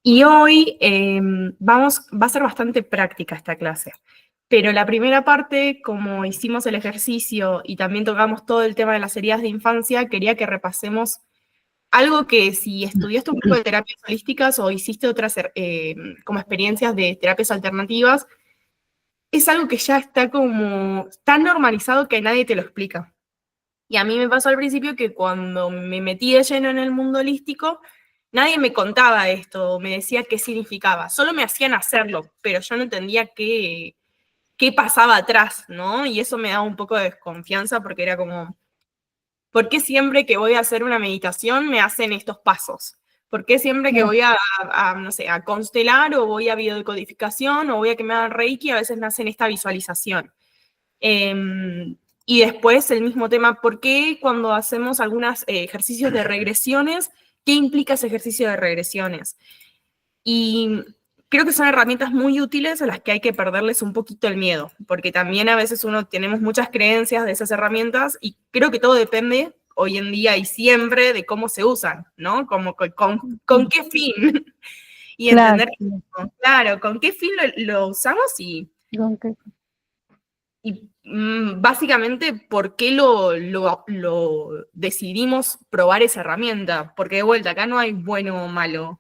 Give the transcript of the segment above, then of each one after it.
Y hoy va a ser bastante práctica esta clase, pero la primera parte, como hicimos el ejercicio y también tocamos todo el tema de las heridas de infancia, quería que repasemos algo que si estudiaste un poco de terapias holísticas o hiciste otras como experiencias de terapias alternativas, es algo que ya está como tan normalizado que nadie te lo explica. Y a mí me pasó al principio que cuando me metí de lleno en el mundo holístico, nadie me contaba esto, me decía qué significaba. Solo me hacían hacerlo, pero yo no entendía qué pasaba atrás, ¿no? Y eso me daba un poco de desconfianza porque era como, ¿por qué siempre que voy a hacer una meditación me hacen estos pasos? ¿Por qué siempre que voy no sé, a constelar o voy a biodecodificación o voy a que me hagan Reiki, a veces me hacen esta visualización? Y después el mismo tema, ¿por qué cuando hacemos algunos ejercicios de regresiones, qué implica ese ejercicio de regresiones? Y creo que son herramientas muy útiles a las que hay que perderles un poquito el miedo, porque también a veces tenemos muchas creencias de esas herramientas y creo que todo depende hoy en día y siempre de cómo se usan, ¿no? Como con qué fin. Y Claro, entender, claro, con qué fin lo usamos y básicamente, ¿por qué lo decidimos probar esa herramienta? Porque de vuelta, acá no hay bueno o malo.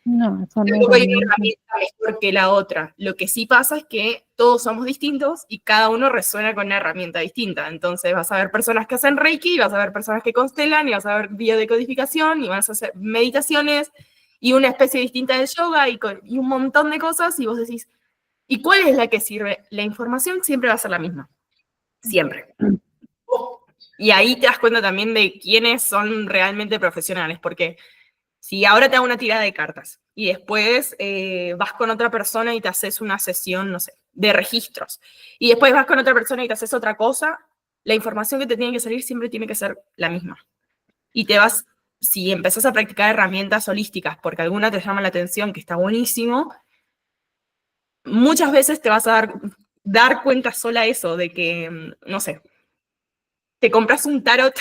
no, son Tampoco hay una herramientas. herramienta mejor que la otra. Lo que sí pasa es que todos somos distintos y cada uno resuena con una herramienta distinta. Entonces vas a ver personas que hacen Reiki, vas a ver personas que constelan, y vas a ver biodecodificación, y vas a hacer meditaciones, y una especie distinta de yoga, y un montón de cosas, y vos decís, ¿y cuál es la que sirve? La información siempre va a ser la misma. Siempre. Y ahí te das cuenta también de quiénes son realmente profesionales, porque si ahora te hago una tirada de cartas y después vas con otra persona y te haces una sesión, no sé, de registros, y después vas con otra persona y te haces otra cosa, la información que te tiene que salir siempre tiene que ser la misma. Y si empezás a practicar herramientas holísticas porque alguna te llama la atención, que está buenísimo, muchas veces te vas a dar cuenta sola eso, de que, no sé, te compras un tarot,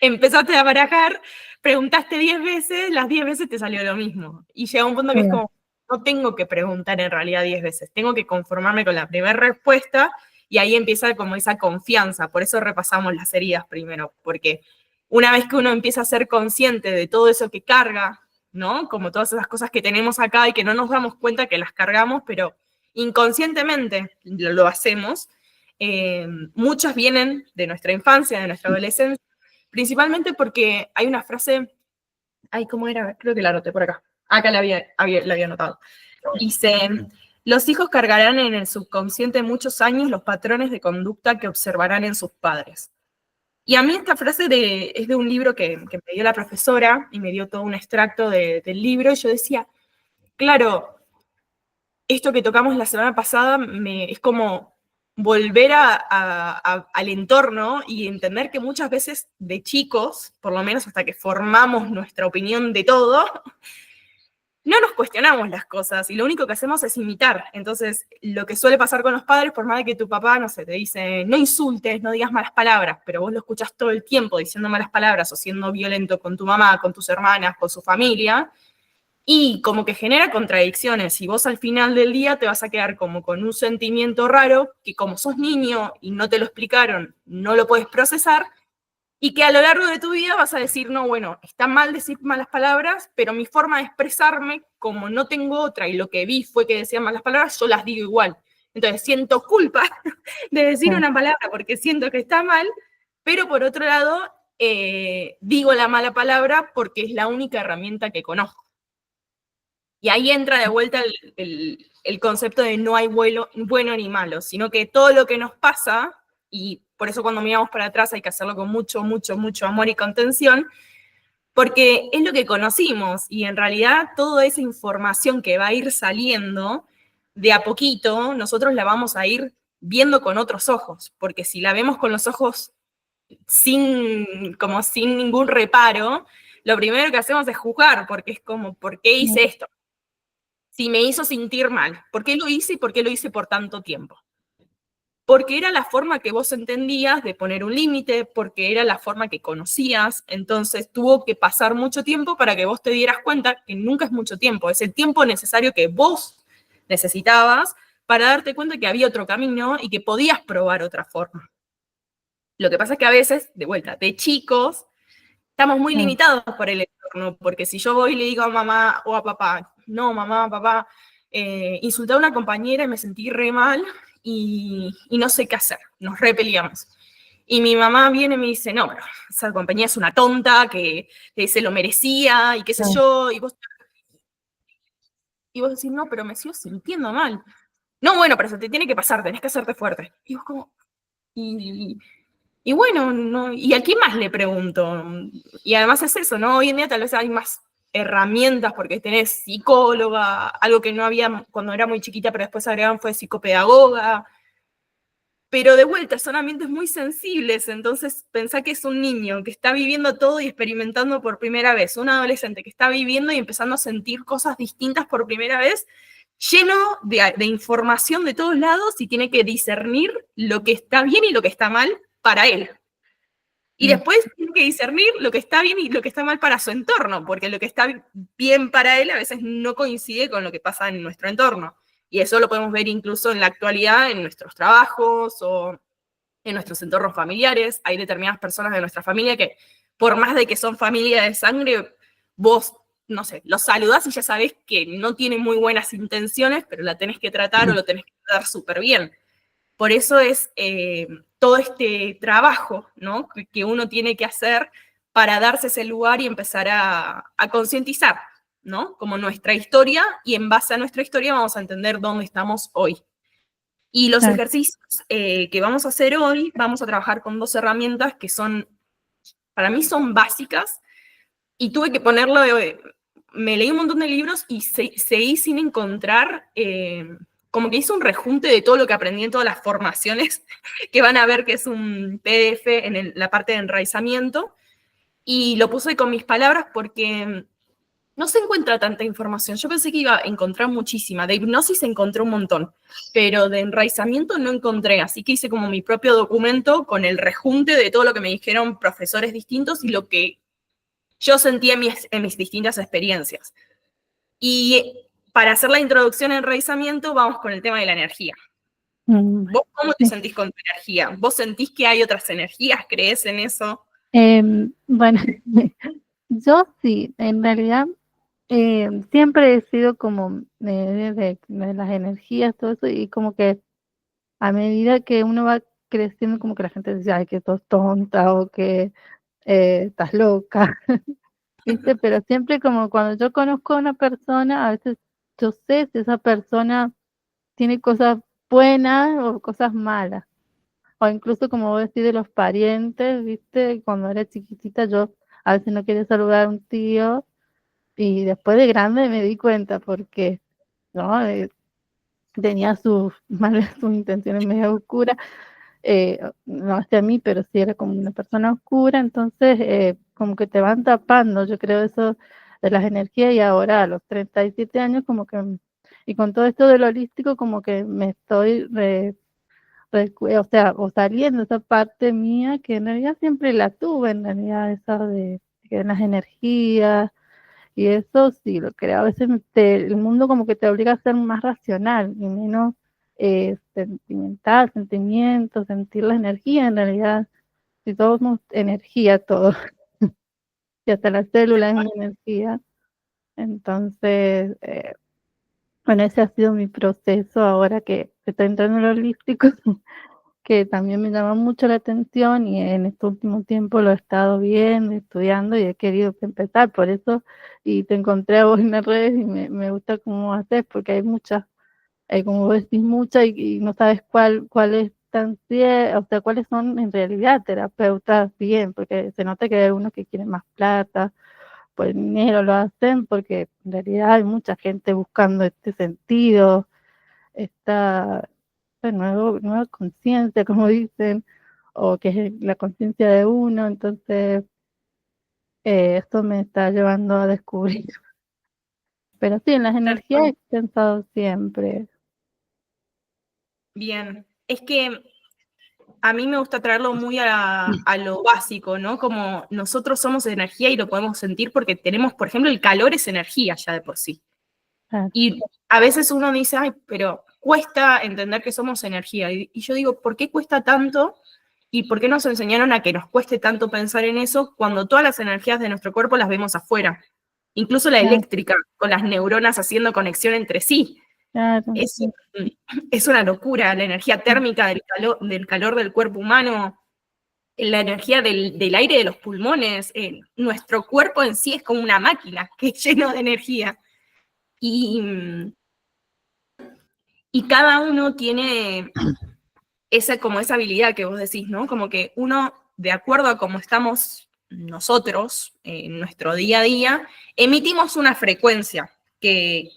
empezaste a barajar, preguntaste 10 veces, las 10 veces te salió lo mismo. Y llega un punto que es como, no tengo que preguntar en realidad 10 veces, tengo que conformarme con la primera respuesta y ahí empieza como esa confianza. Por eso repasamos las heridas primero, porque una vez que uno empieza a ser consciente de todo eso que carga, ¿no? Como todas esas cosas que tenemos acá y que no nos damos cuenta que las cargamos, pero inconscientemente lo hacemos. Muchas vienen de nuestra infancia, de nuestra adolescencia, principalmente porque hay una frase, ay, ¿cómo era? Creo que la anoté por acá. Acá la había anotado. Dice, los hijos cargarán en el subconsciente muchos años los patrones de conducta que observarán en sus padres. Y a mí esta frase es de un libro que me dio la profesora y me dio todo un extracto del libro, y yo decía, claro, esto que tocamos la semana pasada es como volver al entorno y entender que muchas veces de chicos, por lo menos hasta que formamos nuestra opinión de todo, no nos cuestionamos las cosas y lo único que hacemos es imitar. Entonces, lo que suele pasar con los padres, por más de que tu papá, no sé, te dice, no insultes, no digas malas palabras, pero vos lo escuchás todo el tiempo diciendo malas palabras o siendo violento con tu mamá, con tus hermanas, con su familia, y como que genera contradicciones, y vos al final del día te vas a quedar como con un sentimiento raro, que como sos niño y no te lo explicaron, no lo puedes procesar, y que a lo largo de tu vida vas a decir, no, bueno, está mal decir malas palabras, pero mi forma de expresarme, como no tengo otra, y lo que vi fue que decían malas palabras, yo las digo igual. Entonces siento culpa de decir una palabra porque siento que está mal, pero por otro lado, digo la mala palabra porque es la única herramienta que conozco. Y ahí entra de vuelta el concepto de no hay bueno ni malo, sino que todo lo que nos pasa, y por eso cuando miramos para atrás hay que hacerlo con mucho, mucho, mucho amor y contención, porque es lo que conocimos, y en realidad toda esa información que va a ir saliendo, de a poquito, nosotros la vamos a ir viendo con otros ojos, porque si la vemos con los ojos como sin ningún reparo, lo primero que hacemos es juzgar, porque es como, ¿por qué hice esto? Si me hizo sentir mal, ¿por qué lo hice y por qué lo hice por tanto tiempo? porque era la forma que vos entendías de poner un límite, porque era la forma que conocías, entonces tuvo que pasar mucho tiempo para que vos te dieras cuenta que nunca es mucho tiempo, es el tiempo necesario que vos necesitabas para darte cuenta que había otro camino y que podías probar otra forma. Lo que pasa es que a veces, de vuelta, de chicos, estamos muy limitados por el entorno, porque si yo voy y le digo a mamá o a papá, no, mamá, papá, insulté a una compañera y me sentí re mal y no sé qué hacer, nos repeleamos. Y mi mamá viene y me dice, no, pero esa compañía es una tonta, que se lo merecía y qué sé yo, y vos decís, no, pero me sigo sintiendo mal. No, bueno, pero se te tiene que pasar, tenés que hacerte fuerte. Y vos como, y, y bueno, no, ¿y a quién más le pregunto? Y además es eso, ¿no? Hoy en día tal vez hay más herramientas porque tenés psicóloga, algo que no había cuando era muy chiquita, pero después agregaron fue psicopedagoga. Pero de vuelta, son ambientes muy sensibles, entonces pensá que es un niño que está viviendo todo y experimentando por primera vez, un adolescente que está viviendo y empezando a sentir cosas distintas por primera vez, lleno de información de todos lados y tiene que discernir lo que está bien y lo que está mal para él. Y después tiene que discernir lo que está bien y lo que está mal para su entorno, porque lo que está bien para él a veces no coincide con lo que pasa en nuestro entorno. Y eso lo podemos ver incluso en la actualidad, en nuestros trabajos o en nuestros entornos familiares. Hay determinadas personas de nuestra familia que, por más de que son familia de sangre, vos, no sé, los saludás y ya sabés que no tienen muy buenas intenciones, pero la tenés que tratar o lo tenés que tratar súper bien. Por eso es todo este trabajo, ¿no? Que uno tiene que hacer para darse ese lugar y empezar a concientizar, ¿no? Como nuestra historia, y en base a nuestra historia vamos a entender dónde estamos hoy. Y los ejercicios que vamos a hacer hoy, vamos a trabajar con dos herramientas que son, para mí son básicas, y tuve que ponerlo, me leí un montón de libros y seguí sin encontrar, como que hice un rejunte de todo lo que aprendí en todas las formaciones, que van a ver que es un PDF en la parte de enraizamiento, y lo puse con mis palabras porque no se encuentra tanta información. Yo pensé que iba a encontrar muchísima. De hipnosis encontré un montón, pero de enraizamiento no encontré. Así que hice como mi propio documento con el rejunte de todo lo que me dijeron profesores distintos y lo que yo sentí en mis distintas experiencias. Y para hacer la introducción en enraizamiento, vamos con el tema de la energía. ¿Vos cómo te sentís con tu energía? ¿Vos sentís que hay otras energías? ¿Crees en eso? Bueno, yo sí, en realidad siempre he sido como de las energías, todo eso, y como que a medida que uno va creciendo, como que la gente dice, ay, que sos tonta o que estás loca, ¿viste? Pero siempre como cuando yo conozco a una persona, a veces yo sé si esa persona tiene cosas buenas o cosas malas. O incluso como vos decís de los parientes, ¿viste? Cuando era chiquitita yo a veces no quería saludar a un tío y después de grande me di cuenta porque, ¿no? Tenía sus malas, sus intenciones medio oscuras, no hacia mí, pero sí era como una persona oscura, entonces como que te van tapando, yo creo eso de las energías y ahora a los 37 años como que, y con todo esto del holístico como que me estoy o sea, o saliendo esa parte mía que en realidad siempre la tuve, en realidad, esa de que las energías y eso sí lo creo. A veces el mundo como que te obliga a ser más racional y menos sentimental, sentimientos, sentir la energía en realidad. Si todos somos energía, todo, y hasta la célula es una energía. Entonces, bueno, ese ha sido mi proceso ahora que estoy entrando en lo holístico. Que también me llama mucho la atención y en este último tiempo lo he estado viendo, estudiando y he querido empezar por eso y te encontré a vos en las redes y me gusta cómo haces porque hay muchas, como vos decís muchas y no sabes cuál es tan o sea, cuáles son en realidad terapeutas bien, porque se nota que hay unos que quieren más plata, por el dinero lo hacen porque en realidad hay mucha gente buscando este sentido, esta nueva conciencia, como dicen, o que es la conciencia de uno, entonces esto me está llevando a descubrir. Pero sí, en las energías he pensado siempre. Bien, es que a mí me gusta traerlo muy a lo básico, ¿no? Como nosotros somos energía y lo podemos sentir porque tenemos, por ejemplo, el calor es energía ya de por sí. Claro. Y a veces uno dice, ay, pero cuesta entender que somos energía. Y yo digo, ¿por qué cuesta tanto? ¿Y por qué nos enseñaron a que nos cueste tanto pensar en eso cuando todas las energías de nuestro cuerpo las vemos afuera? Incluso la Claro, eléctrica, con las neuronas haciendo conexión entre sí. claro. Es una locura, la energía térmica del calor del cuerpo humano, la energía del aire de los pulmones. Nuestro cuerpo en sí es como una máquina que es lleno de energía. Y, y cada uno tiene como esa habilidad que vos decís, ¿no? Como que uno, de acuerdo a cómo estamos nosotros en nuestro día a día, emitimos una frecuencia que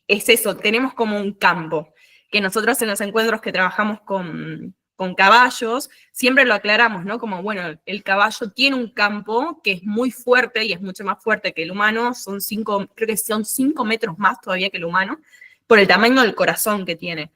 es eso, tenemos como un campo, que nosotros en los encuentros que trabajamos con caballos, siempre lo aclaramos, ¿no? Como, bueno, el caballo tiene un campo que es muy fuerte y es mucho más fuerte que el humano, creo que son 5 metros más todavía que el humano, por el tamaño del corazón que tiene.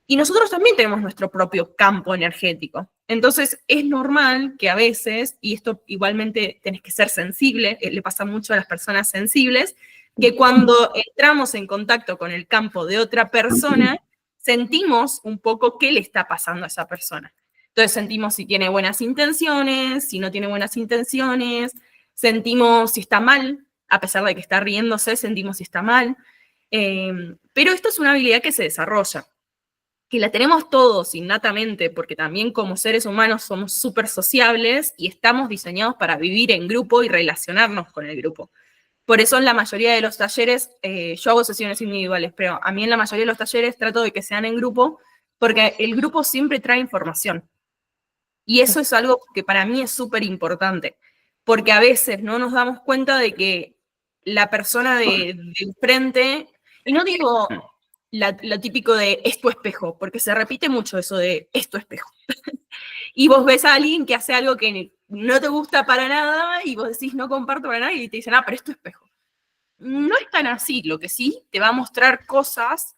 Y nosotros también tenemos nuestro propio campo energético. Entonces, es normal que a veces, y esto igualmente tenés que ser sensible, le pasa mucho a las personas sensibles, que cuando entramos en contacto con el campo de otra persona, sentimos un poco qué le está pasando a esa persona. Entonces, sentimos si tiene buenas intenciones, si no tiene buenas intenciones, sentimos si está mal, a pesar de que está riéndose, sentimos si está mal. Pero esto es una habilidad que se desarrolla, que la tenemos todos innatamente, porque también como seres humanos somos súper sociables y estamos diseñados para vivir en grupo y relacionarnos con el grupo. Por eso en la mayoría de los talleres, yo hago sesiones individuales, pero a mí en la mayoría de los talleres trato de que sean en grupo, porque el grupo siempre trae información. Y eso es algo que para mí es súper importante, porque a veces no nos damos cuenta de que la persona del frente, y no digo lo típico de es tu espejo, porque se repite mucho eso de es tu espejo. Y vos ves a alguien que hace algo que no te gusta para nada y vos decís no comparto para nada y te dicen, ah, pero es tu espejo. No es tan así, lo que sí te va a mostrar cosas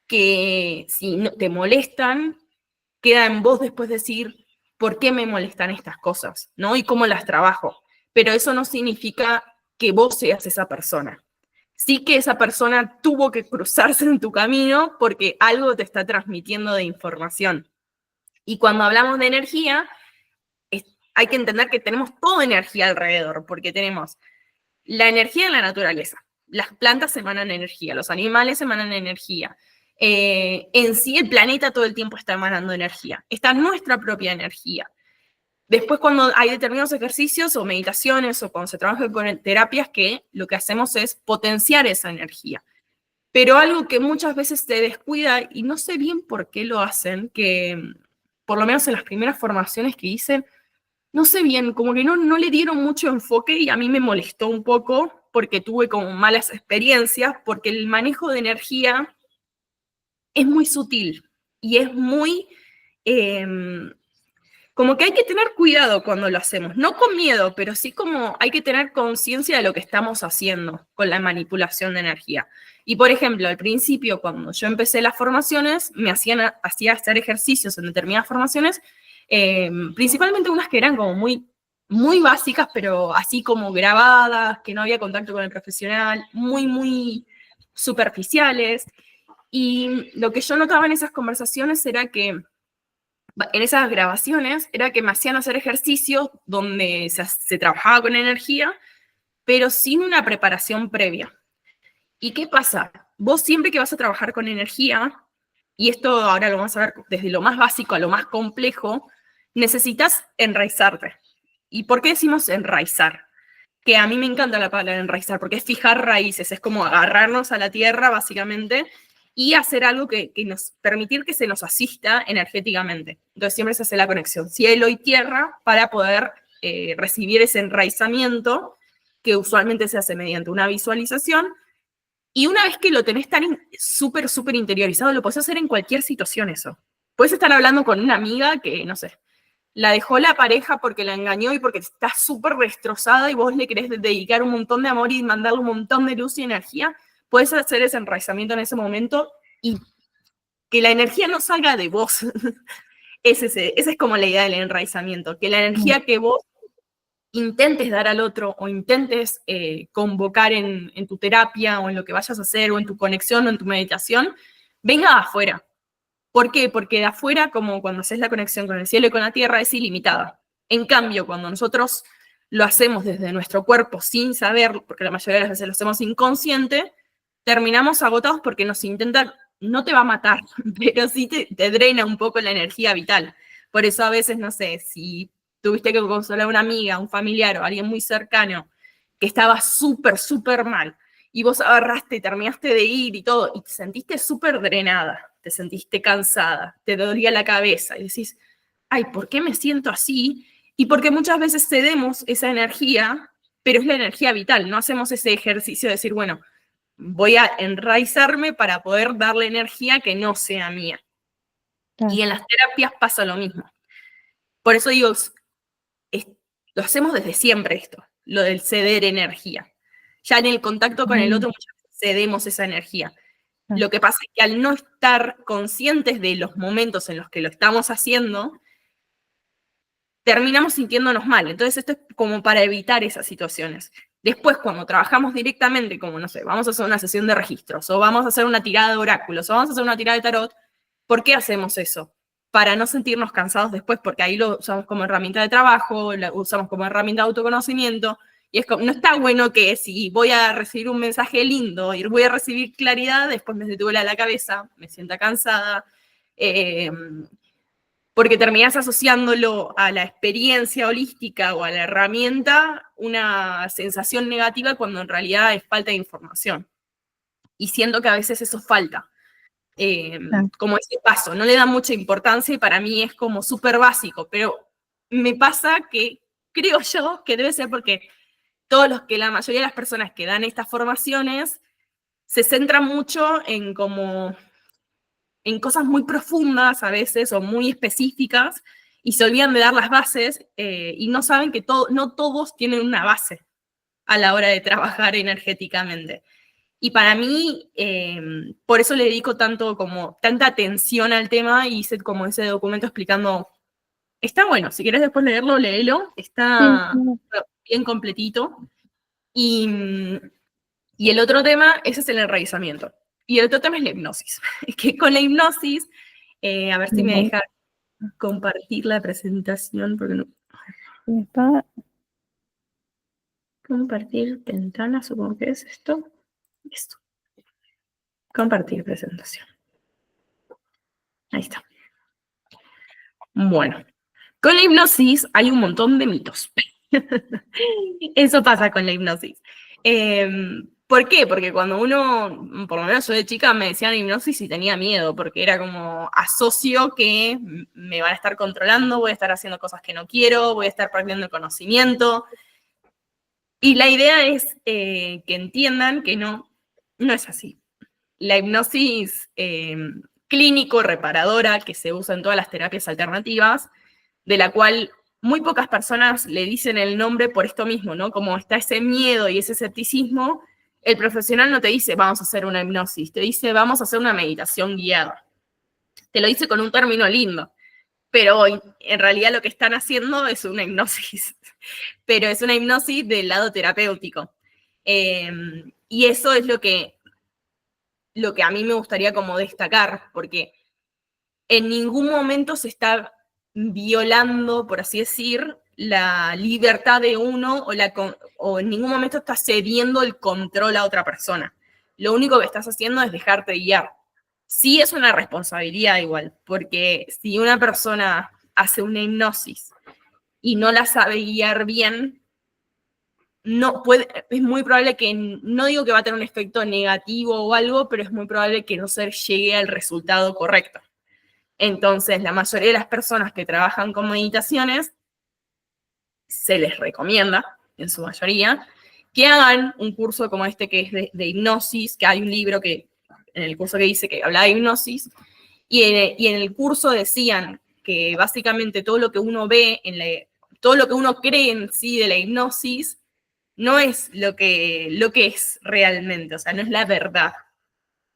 que si no, te molestan, queda en vos después decir, ¿por qué me molestan estas cosas? ¿No? Y cómo las trabajo. Pero eso no significa que vos seas esa persona. Sí que esa persona tuvo que cruzarse en tu camino porque algo te está transmitiendo de información. Y cuando hablamos de energía, hay que entender que tenemos toda energía alrededor, porque tenemos la energía en la naturaleza. Las plantas emanan energía, los animales emanan energía. En sí, el planeta todo el tiempo está emanando energía. Está nuestra propia energía. Después, cuando hay determinados ejercicios o meditaciones o cuando se trabaja con terapias, que lo que hacemos es potenciar esa energía. Pero algo que muchas veces se descuida, y no sé bien por qué lo hacen, que por lo menos en las primeras formaciones que hice, no sé bien, como que no le dieron mucho enfoque y a mí me molestó un poco porque tuve como malas experiencias, porque el manejo de energía es muy sutil y es muy... Eh, como que hay que tener cuidado cuando lo hacemos, no con miedo, pero sí como hay que tener conciencia de lo que estamos haciendo con la manipulación de energía. Y por ejemplo, al principio, cuando yo empecé las formaciones, hacía hacer ejercicios en determinadas formaciones, principalmente unas que eran como muy, muy básicas, pero así como grabadas, que no había contacto con el profesional, muy, muy superficiales. Y lo que yo notaba en esas conversaciones era que en esas grabaciones era que me hacían hacer ejercicios donde se trabajaba con energía, pero sin una preparación previa. ¿Y qué pasa? Vos siempre que vas a trabajar con energía, y esto ahora lo vamos a ver desde lo más básico a lo más complejo, necesitas enraizarte. ¿Y por qué decimos enraizar? Que a mí me encanta la palabra enraizar, porque es fijar raíces, es como agarrarnos a la tierra, básicamente, y hacer algo que nos permitir que se nos asista energéticamente. Entonces siempre se hace la conexión cielo y tierra para poder recibir ese enraizamiento, que usualmente se hace mediante una visualización, y una vez que lo tenés tan súper, súper interiorizado, lo podés hacer en cualquier situación eso. Puedes estar hablando con una amiga que, no sé, la dejó la pareja porque la engañó y porque está súper destrozada y vos le querés dedicar un montón de amor y mandarle un montón de luz y energía, puedes hacer ese enraizamiento en ese momento y que la energía no salga de vos. esa es como la idea del enraizamiento, que la energía que vos intentes dar al otro o intentes convocar en tu terapia o en lo que vayas a hacer o en tu conexión o en tu meditación, venga de afuera. ¿Por qué? Porque de afuera, como cuando haces la conexión con el cielo y con la tierra, es ilimitada. En cambio, cuando nosotros lo hacemos desde nuestro cuerpo sin saber, porque la mayoría de las veces lo hacemos inconsciente, terminamos agotados porque nos intenta, no te va a matar, pero sí te drena un poco la energía vital. Por eso a veces, no sé, si tuviste que consolar a una amiga, un familiar o alguien muy cercano que estaba súper, súper mal, y vos agarraste, terminaste de ir y todo, y te sentiste súper drenada, te sentiste cansada, te dolía la cabeza, y decís, ay, ¿por qué me siento así? Y porque muchas veces cedemos esa energía, pero es la energía vital, no hacemos ese ejercicio de decir, bueno, voy a enraizarme para poder darle energía que no sea mía. Claro. Y en las terapias pasa lo mismo. Por eso digo, lo hacemos desde siempre esto, lo del ceder energía. Ya en el contacto con el otro muchas veces cedemos esa energía. Lo que pasa es que al no estar conscientes de los momentos en los que lo estamos haciendo, terminamos sintiéndonos mal. Entonces esto es como para evitar esas situaciones. Después, cuando trabajamos directamente, como no sé, vamos a hacer una sesión de registros, o vamos a hacer una tirada de oráculos, o vamos a hacer una tirada de tarot, ¿por qué hacemos eso? Para no sentirnos cansados después, porque ahí lo usamos como herramienta de trabajo, lo usamos como herramienta de autoconocimiento, y es como, no está bueno que si voy a recibir un mensaje lindo y voy a recibir claridad, después me duele la cabeza, me sienta cansada, porque terminás asociándolo a la experiencia holística o a la herramienta una sensación negativa cuando en realidad es falta de información. Y siento que a veces eso falta. Como ese paso, no le da mucha importancia y para mí es como súper básico, pero me pasa que creo yo que debe ser porque la mayoría de las personas que dan estas formaciones se centran mucho en como en cosas muy profundas a veces o muy específicas y se olvidan de dar las bases y no saben que no todos tienen una base a la hora de trabajar energéticamente. Y para mí, por eso le dedico tanta atención al tema y hice como ese documento explicando, está bueno, si quieres después leerlo, léelo, está bien completito. Y el otro tema, ese es el enraizamiento. Y el otro tema es la hipnosis. Que con la hipnosis, a ver si me deja compartir la presentación, porque no. Compartir ventana, supongo que es esto. Esto. Compartir presentación. Ahí está. Bueno, con la hipnosis hay un montón de mitos. Eso pasa con la hipnosis. ¿Por qué? Porque cuando uno, por lo menos yo de chica, me decían hipnosis y tenía miedo, porque era como asocio que me van a estar controlando, voy a estar haciendo cosas que no quiero, voy a estar perdiendo el conocimiento. Y la idea es que entiendan que no es así. La hipnosis clínico-reparadora que se usa en todas las terapias alternativas, de la cual muy pocas personas le dicen el nombre por esto mismo, ¿no? Como está ese miedo y ese escepticismo, el profesional no te dice vamos a hacer una hipnosis, te dice vamos a hacer una meditación guiada. Te lo dice con un término lindo, pero en realidad lo que están haciendo es una hipnosis, pero es una hipnosis del lado terapéutico. Y eso es lo que a mí me gustaría como destacar, porque en ningún momento se está violando, por así decir, la libertad de uno o en ningún momento estás cediendo el control a otra persona. Lo único que estás haciendo es dejarte guiar. Sí es una responsabilidad igual, porque si una persona hace una hipnosis y no la sabe guiar bien, es muy probable que, no digo que va a tener un efecto negativo o algo, pero es muy probable que no se llegue al resultado correcto. Entonces, la mayoría de las personas que trabajan con meditaciones, se les recomienda, en su mayoría, que hagan un curso como este que es de hipnosis, que hay un libro en el curso que hice que habla de hipnosis, y en el curso decían que básicamente todo lo que uno ve, todo lo que uno cree en sí de la hipnosis, no es lo que es realmente, o sea, no es la verdad.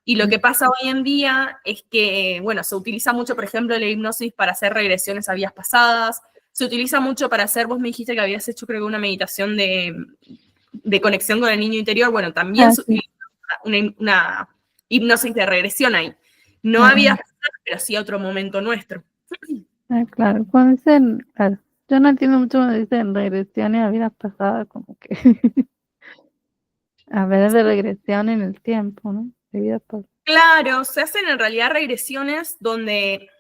Y lo que pasa hoy en día es que, bueno, se utiliza mucho, por ejemplo, la hipnosis para hacer regresiones a vidas pasadas, se utiliza mucho para hacer, vos me dijiste que habías hecho creo que una meditación de conexión con el niño interior, bueno, también se sí. utiliza una hipnosis de regresión ahí. No Ah, había, pero sí a otro momento nuestro. claro, cuando dicen, claro, yo no entiendo mucho cuando dicen regresiones a vidas pasadas, como que a ver de regresión en el tiempo, ¿no? De vidas pasadas. Claro, se hacen en realidad regresiones donde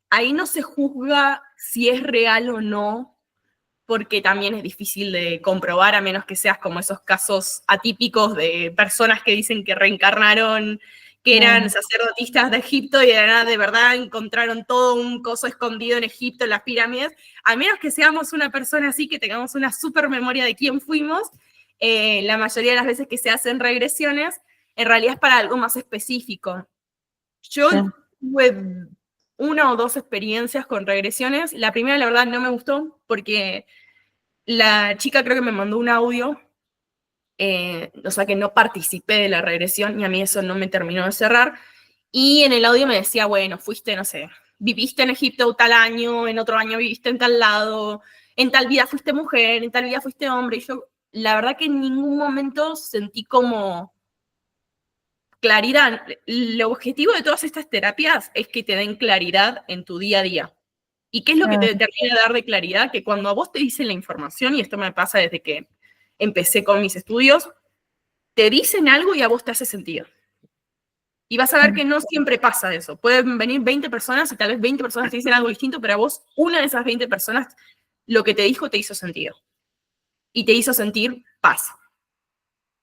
ahí no se juzga si es real o no, porque también es difícil de comprobar, a menos que seas como esos casos atípicos de personas que dicen que reencarnaron, que eran sacerdotistas de Egipto y de nada de verdad encontraron todo un coso escondido en Egipto, en las pirámides. A menos que seamos una persona así, que tengamos una super memoria de quién fuimos, la mayoría de las veces que se hacen regresiones, en realidad es para algo más específico. Yo tuve una o dos experiencias con regresiones. La primera, la verdad, no me gustó porque la chica creo que me mandó un audio, o sea que no participé de la regresión y a mí eso no me terminó de cerrar. Y en el audio me decía, bueno, fuiste, no sé, viviste en Egipto tal año, en otro año viviste en tal lado, en tal vida fuiste mujer, en tal vida fuiste hombre. Y yo, la verdad que en ningún momento sentí como claridad. El objetivo de todas estas terapias es que te den claridad en tu día a día. ¿Y qué es lo que te termina de dar de claridad? Que cuando a vos te dicen la información, y esto me pasa desde que empecé con mis estudios, te dicen algo y a vos te hace sentido. Y vas a ver que no siempre pasa eso. Pueden venir 20 personas y tal vez 20 personas te dicen algo distinto, pero a vos, una de esas 20 personas, lo que te dijo te hizo sentido. Y te hizo sentir paz.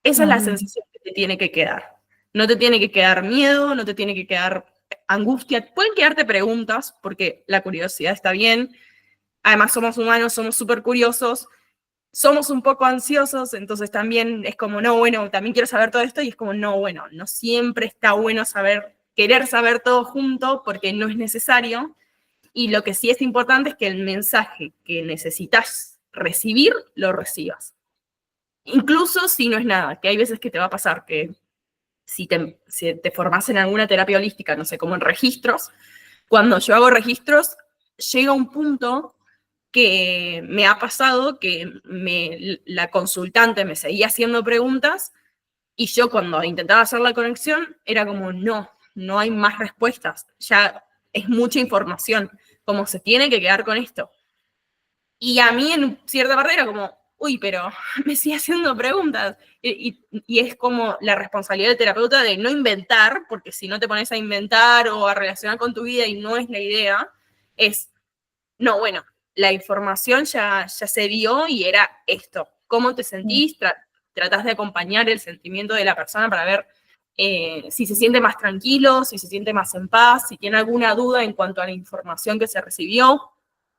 Esa es la sensación que te tiene que quedar. No te tiene que quedar miedo, no te tiene que quedar angustia. Pueden quedarte preguntas, porque la curiosidad está bien. Además, somos humanos, somos súper curiosos, somos un poco ansiosos, entonces también es como, no, bueno, también quiero saber todo esto, y es como, no, bueno, no siempre está bueno saber, querer saber todo junto, porque no es necesario. Y lo que sí es importante es que el mensaje que necesitas recibir, lo recibas. Incluso si no es nada, que hay veces que te va a pasar que si te formás en alguna terapia holística, no sé, como en registros, cuando yo hago registros, llega un punto que me ha pasado que la consultante me seguía haciendo preguntas y yo cuando intentaba hacer la conexión era como, no, no hay más respuestas, ya es mucha información, como se tiene que quedar con esto. Y a mí en cierta parte era como, uy, pero me sigue haciendo preguntas. Y es como la responsabilidad del terapeuta de no inventar, porque si no te pones a inventar o a relacionar con tu vida y no es la idea, es, no, bueno, la información ya se dio y era esto. ¿Cómo te sentís? Tratás de acompañar el sentimiento de la persona para ver si se siente más tranquilo, si se siente más en paz, si tiene alguna duda en cuanto a la información que se recibió.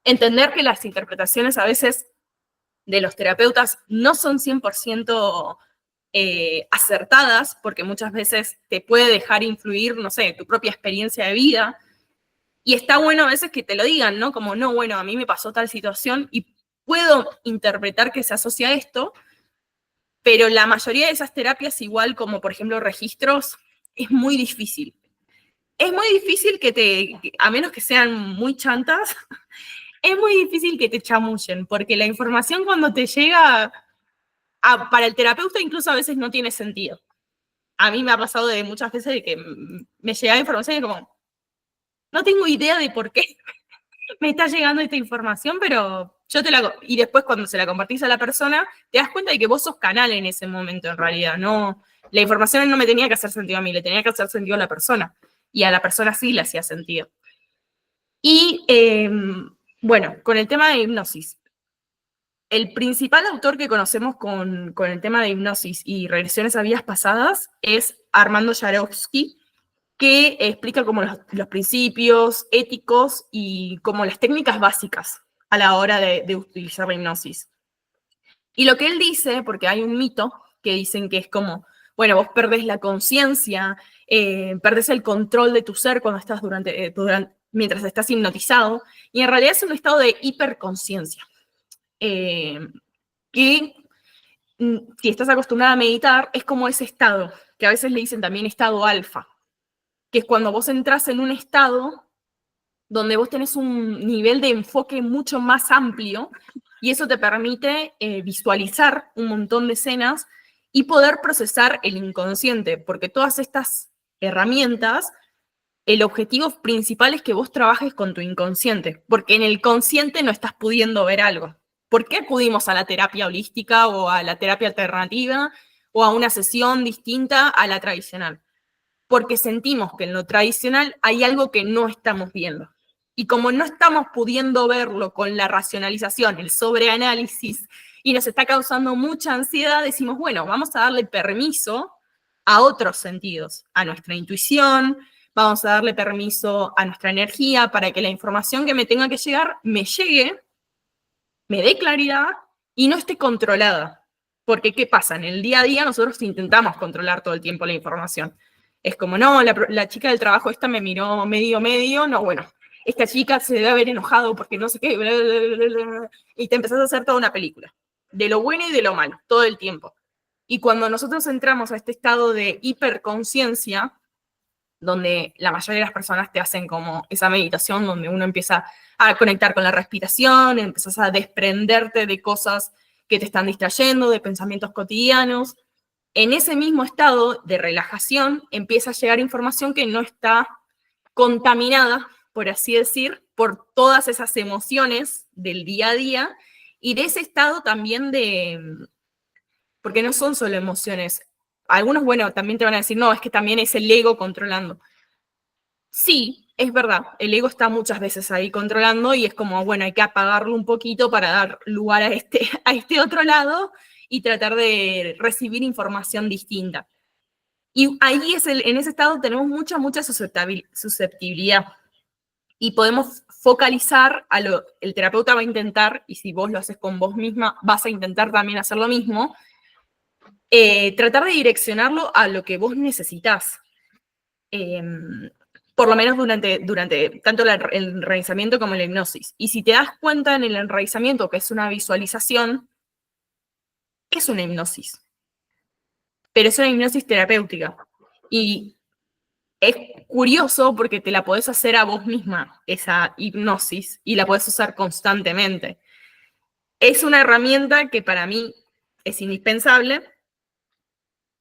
Entender que las interpretaciones a veces de los terapeutas no son 100% acertadas, porque muchas veces te puede dejar influir, no sé, tu propia experiencia de vida. Y está bueno a veces que te lo digan, ¿no? Como, no, bueno, a mí me pasó tal situación y puedo interpretar que se asocia a esto, pero la mayoría de esas terapias, igual como por ejemplo registros, es muy difícil. Es muy difícil a menos que sean muy chantas, es muy difícil que te chamullen, porque la información cuando te llega, para el terapeuta incluso a veces no tiene sentido. A mí me ha pasado de muchas veces de que me llega información y como, no tengo idea de por qué me está llegando esta información, pero yo te la... Y después cuando se la compartís a la persona, te das cuenta de que vos sos canal en ese momento en realidad, no... La información no me tenía que hacer sentido a mí, le tenía que hacer sentido a la persona. Y a la persona sí le hacía sentido. Y bueno, con el tema de hipnosis. El principal autor que conocemos con el tema de hipnosis y regresiones a vidas pasadas es Armando Yarosky, que explica como los principios éticos y como las técnicas básicas a la hora de utilizar la hipnosis. Y lo que él dice, porque hay un mito que dicen que es como, bueno, vos perdés la conciencia, perdés el control de tu ser cuando estás mientras estás hipnotizado, y en realidad es un estado de hiperconciencia. Que si estás acostumbrada a meditar, es como ese estado, que a veces le dicen también estado alfa. que es cuando vos entras en un estado donde vos tenés un nivel de enfoque mucho más amplio y eso te permite visualizar un montón de escenas y poder procesar el inconsciente, porque todas estas herramientas, el objetivo principal es que vos trabajes con tu inconsciente, porque en el consciente no estás pudiendo ver algo. ¿Por qué acudimos a la terapia holística o a la terapia alternativa o a una sesión distinta a la tradicional? Porque sentimos que en lo tradicional hay algo que no estamos viendo. Y como no estamos pudiendo verlo con la racionalización, el sobreanálisis, y nos está causando mucha ansiedad, decimos, bueno, vamos a darle permiso a otros sentidos, a nuestra intuición, vamos a darle permiso a nuestra energía para que la información que me tenga que llegar me llegue, me dé claridad y no esté controlada. Porque, ¿qué pasa? En el día a día nosotros intentamos controlar todo el tiempo la información. Es como, no, la chica del trabajo esta me miró medio, no, bueno, esta chica se debe haber enojado porque no sé qué, bla, bla, bla, bla, y te empezás a hacer toda una película, de lo bueno y de lo malo, todo el tiempo. Y cuando nosotros entramos a este estado de hiperconciencia, donde la mayoría de las personas te hacen como esa meditación donde uno empieza a conectar con la respiración, empiezas a desprenderte de cosas que te están distrayendo, de pensamientos cotidianos. En ese mismo estado de relajación empieza a llegar información que no está contaminada, por así decir, por todas esas emociones del día a día y de ese estado también de, porque no son solo emociones. Algunos, bueno, también te van a decir, no, es que también es el ego controlando. Sí, es verdad, el ego está muchas veces ahí controlando y es como, bueno, hay que apagarlo un poquito para dar lugar a a este otro lado y tratar de recibir información distinta. Y ahí en ese estado tenemos mucha susceptibilidad y podemos focalizar el terapeuta va a intentar, y si vos lo haces con vos misma, vas a intentar también hacer lo mismo, tratar de direccionarlo a lo que vos necesitas. Por lo menos durante tanto el enraizamiento como la hipnosis. Y si te das cuenta en el enraizamiento, que es una visualización, es una hipnosis, pero es una hipnosis terapéutica. Y es curioso porque te la podés hacer a vos misma, esa hipnosis, y la podés usar constantemente. Es una herramienta que para mí es indispensable,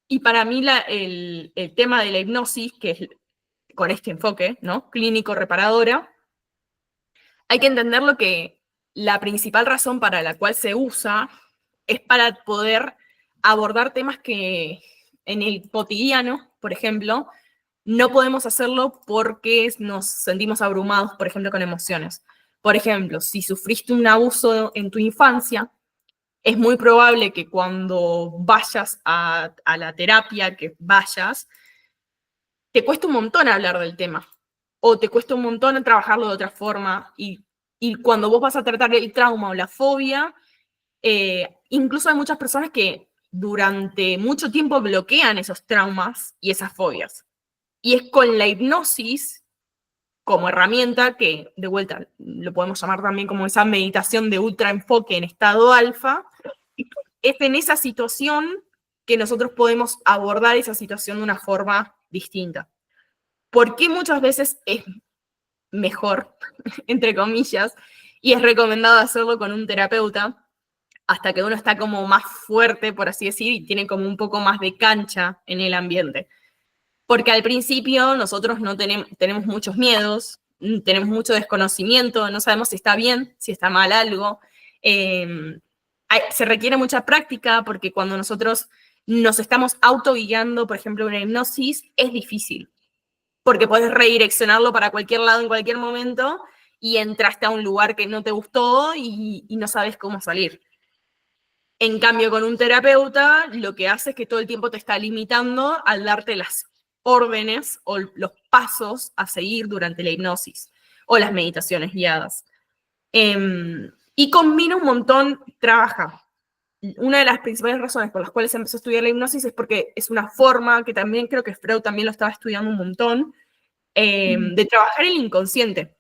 y para mí el tema de la hipnosis, que es con este enfoque, ¿no? Clínico reparadora, hay que entender lo que la principal razón para la cual se usa es para poder abordar temas que en el cotidiano, por ejemplo, no podemos hacerlo porque nos sentimos abrumados, por ejemplo, con emociones. Por ejemplo, si sufriste un abuso en tu infancia, es muy probable que cuando vayas a la terapia, que vayas, te cuesta un montón hablar del tema o te cuesta un montón trabajarlo de otra forma y cuando vos vas a tratar el trauma o la fobia, incluso hay muchas personas que durante mucho tiempo bloquean esos traumas y esas fobias. Y es con la hipnosis como herramienta que, de vuelta, lo podemos llamar también como esa meditación de ultra enfoque en estado alfa, es en esa situación que nosotros podemos abordar esa situación de una forma distinta. ¿Por qué muchas veces es mejor, entre comillas, y es recomendado hacerlo con un terapeuta hasta que uno está como más fuerte, por así decir, y tiene como un poco más de cancha en el ambiente? Porque al principio nosotros no tenemos muchos miedos, tenemos mucho desconocimiento, no sabemos si está bien, si está mal algo. Se requiere mucha práctica porque cuando nosotros nos estamos autoguiando, por ejemplo, una hipnosis, es difícil porque puedes redireccionarlo para cualquier lado en cualquier momento y entraste a un lugar que no te gustó y no sabes cómo salir. En cambio, con un terapeuta, lo que hace es que todo el tiempo te está limitando al darte las órdenes o los pasos a seguir durante la hipnosis o las meditaciones guiadas. Y combina un montón, trabaja. Una de las principales razones por las cuales empezó a estudiar la hipnosis es porque es una forma que también creo que Freud también lo estaba estudiando un montón, de trabajar el inconsciente.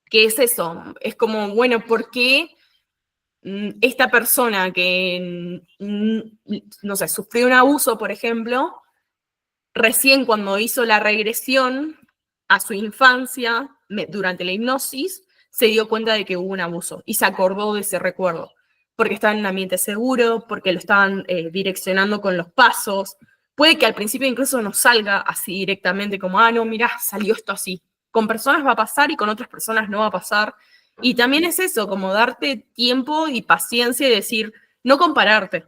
¿Qué es eso? Es como, bueno, ¿por qué esta persona que, no sé, sufrió un abuso, por ejemplo, recién cuando hizo la regresión a su infancia, durante la hipnosis, se dio cuenta de que hubo un abuso y se acordó de ese recuerdo, porque estaba en un ambiente seguro, porque lo estaban direccionando con los pasos. Puede que al principio incluso no salga así directamente, como, no, mirá, salió esto así. Con personas va a pasar y con otras personas no va a pasar. Y también es eso, como darte tiempo y paciencia y decir, no compararte.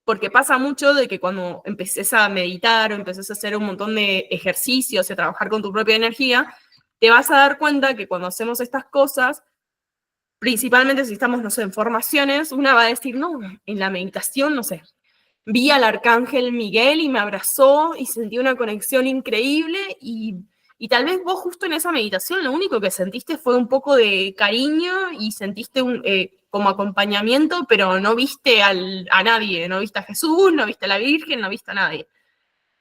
Porque pasa mucho de que cuando empeces a meditar o empeces a hacer un montón de ejercicios y a trabajar con tu propia energía, te vas a dar cuenta que cuando hacemos estas cosas, principalmente si estamos, no sé, en formaciones, una va a decir, no, en la meditación, no sé, vi al arcángel Miguel y me abrazó y sentí una conexión increíble y tal vez vos justo en esa meditación lo único que sentiste fue un poco de cariño y sentiste como acompañamiento, pero no viste a nadie, no viste a Jesús, no viste a la Virgen, no viste a nadie.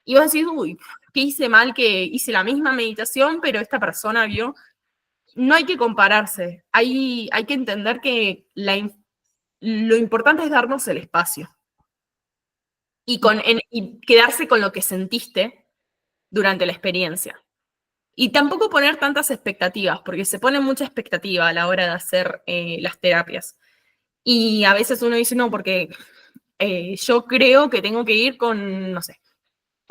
Y vos decís, uy, ¿qué hice mal? Que hice la misma meditación, pero esta persona vio. No hay que compararse, hay que entender que lo importante es darnos el espacio y quedarse con lo que sentiste durante la experiencia. Y tampoco poner tantas expectativas, porque se pone mucha expectativa a la hora de hacer las terapias. Y a veces uno dice, no, porque yo creo que tengo que ir con, no sé,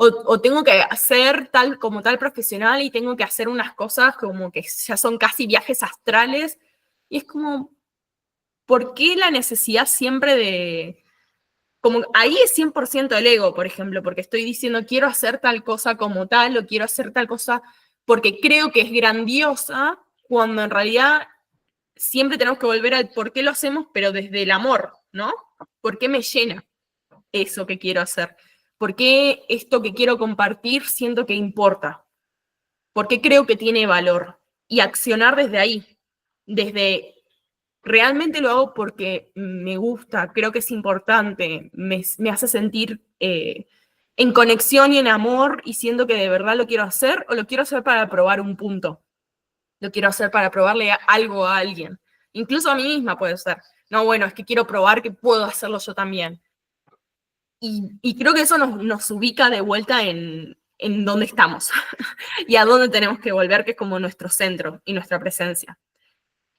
o tengo que hacer como tal profesional y tengo que hacer unas cosas como que ya son casi viajes astrales. Y es como, ¿por qué la necesidad siempre de, como ahí es 100% el ego, por ejemplo, porque estoy diciendo quiero hacer tal cosa como tal o quiero hacer tal cosa porque creo que es grandiosa, cuando en realidad siempre tenemos que volver al por qué lo hacemos, pero desde el amor, ¿no? ¿Por qué me llena eso que quiero hacer? ¿Por qué esto que quiero compartir siento que importa? ¿Por qué creo que tiene valor? Y accionar desde ahí, desde realmente lo hago porque me gusta, creo que es importante, me hace sentir en conexión y en amor y siento que de verdad lo quiero hacer o lo quiero hacer para probar un punto, lo quiero hacer para probarle algo a alguien, incluso a mí misma puede ser. No, bueno, es que quiero probar que puedo hacerlo yo también. Y creo que eso nos ubica de vuelta en dónde estamos y a dónde tenemos que volver, que es como nuestro centro y nuestra presencia.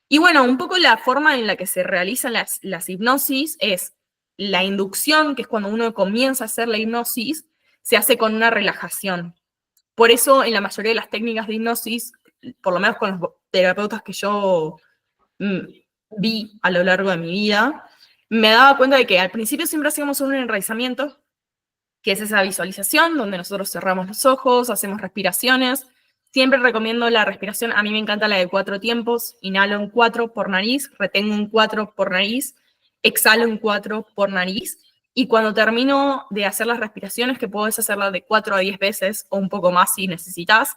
Y bueno, un poco la forma en la que se realizan las hipnosis es la inducción, que es cuando uno comienza a hacer la hipnosis, se hace con una relajación. Por eso en la mayoría de las técnicas de hipnosis, por lo menos con los terapeutas que yo vi a lo largo de mi vida, me daba cuenta de que al principio siempre hacíamos un enraizamiento, que es esa visualización donde nosotros cerramos los ojos, hacemos respiraciones. Siempre recomiendo la respiración, a mí me encanta la de 4 tiempos, inhalo en 4 por nariz, retengo en 4 por nariz, exhalo en 4 por nariz, y cuando termino de hacer las respiraciones, que puedes hacerlas de 4 a 10 veces o un poco más si necesitas,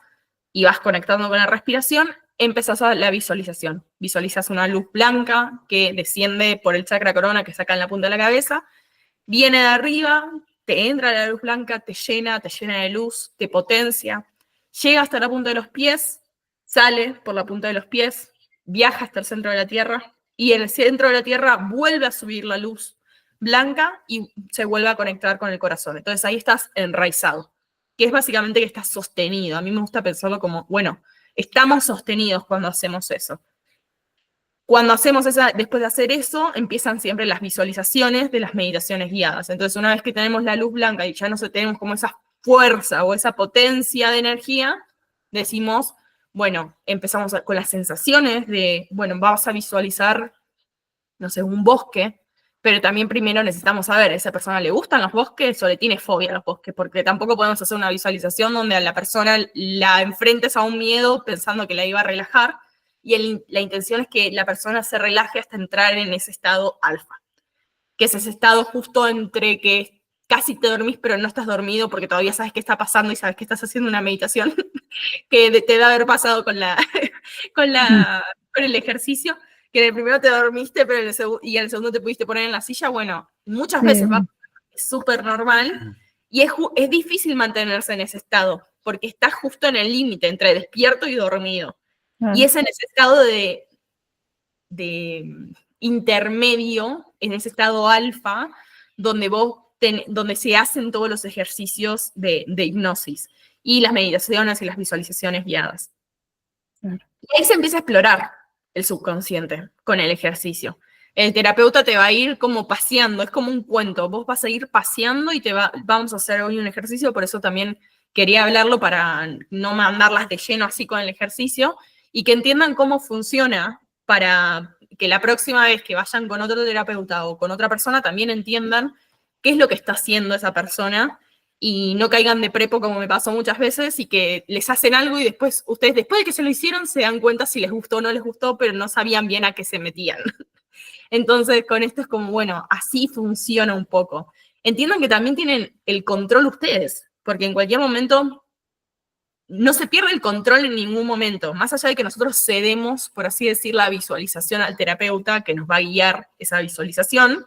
y vas conectando con la respiración, empezás a la visualización. Visualizas una luz blanca que desciende por el chakra corona que saca en la punta de la cabeza, viene de arriba, te entra la luz blanca, te llena de luz, te potencia, llega hasta la punta de los pies, sale por la punta de los pies, viaja hasta el centro de la Tierra y en el centro de la Tierra vuelve a subir la luz blanca y se vuelve a conectar con el corazón. Entonces ahí estás enraizado, que es básicamente que estás sostenido. A mí me gusta pensarlo como, bueno, estamos sostenidos cuando hacemos eso. Cuando hacemos después de hacer eso, empiezan siempre las visualizaciones de las meditaciones guiadas. Entonces, una vez que tenemos la luz blanca y ya no tenemos como esa fuerza o esa potencia de energía, decimos, bueno, empezamos con las sensaciones de, bueno, vamos a visualizar, no sé, un bosque, pero también primero necesitamos saber, ¿a esa persona le gustan los bosques o le tiene fobia a los bosques? Porque tampoco podemos hacer una visualización donde a la persona la enfrentes a un miedo pensando que la iba a relajar, y la intención es que la persona se relaje hasta entrar en ese estado alfa, que es ese estado justo entre que casi te dormís pero no estás dormido porque todavía sabes qué está pasando y sabes que estás haciendo una meditación que te debe haber pasado con el ejercicio, que en el primero te dormiste pero y en el segundo te pudiste poner en la silla. Bueno, muchas veces va, es súper normal y es difícil mantenerse en ese estado porque estás justo en el límite entre despierto y dormido. Y es en ese estado de intermedio, en ese estado alfa, donde vos donde se hacen todos los ejercicios de hipnosis y las meditaciones y las visualizaciones guiadas. Claro. Y ahí se empieza a explorar el subconsciente con el ejercicio. El terapeuta te va a ir como paseando, es como un cuento, vos vas a ir paseando y vamos a hacer hoy un ejercicio, por eso también quería hablarlo para no mandarlas de lleno así con el ejercicio y que entiendan cómo funciona para que la próxima vez que vayan con otro terapeuta o con otra persona también entiendan qué es lo que está haciendo esa persona y no caigan de prepo como me pasó muchas veces y que les hacen algo y después ustedes, después de que se lo hicieron, se dan cuenta si les gustó o no les gustó, pero no sabían bien a qué se metían. Entonces, con esto es como, bueno, así funciona un poco. Entiendan que también tienen el control ustedes, porque en cualquier momento no se pierde el control en ningún momento, más allá de que nosotros cedemos, por así decir, la visualización al terapeuta que nos va a guiar esa visualización,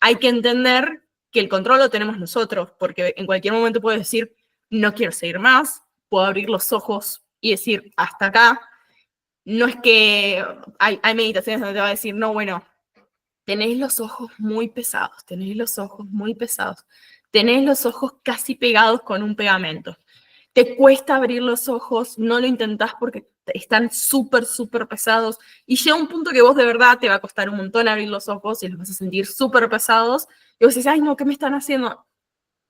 hay que entender que el control lo tenemos nosotros, porque en cualquier momento puedo decir, no quiero seguir más, puedo abrir los ojos y decir, hasta acá. No es que hay meditaciones donde te va a decir, no, bueno, tenéis los ojos muy pesados, tenéis los ojos muy pesados, tenéis los ojos casi pegados con un pegamento. Te cuesta abrir los ojos, no lo intentás porque están súper, súper pesados y llega un punto que vos de verdad te va a costar un montón abrir los ojos y los vas a sentir súper pesados y vos decís, ay no, ¿qué me están haciendo?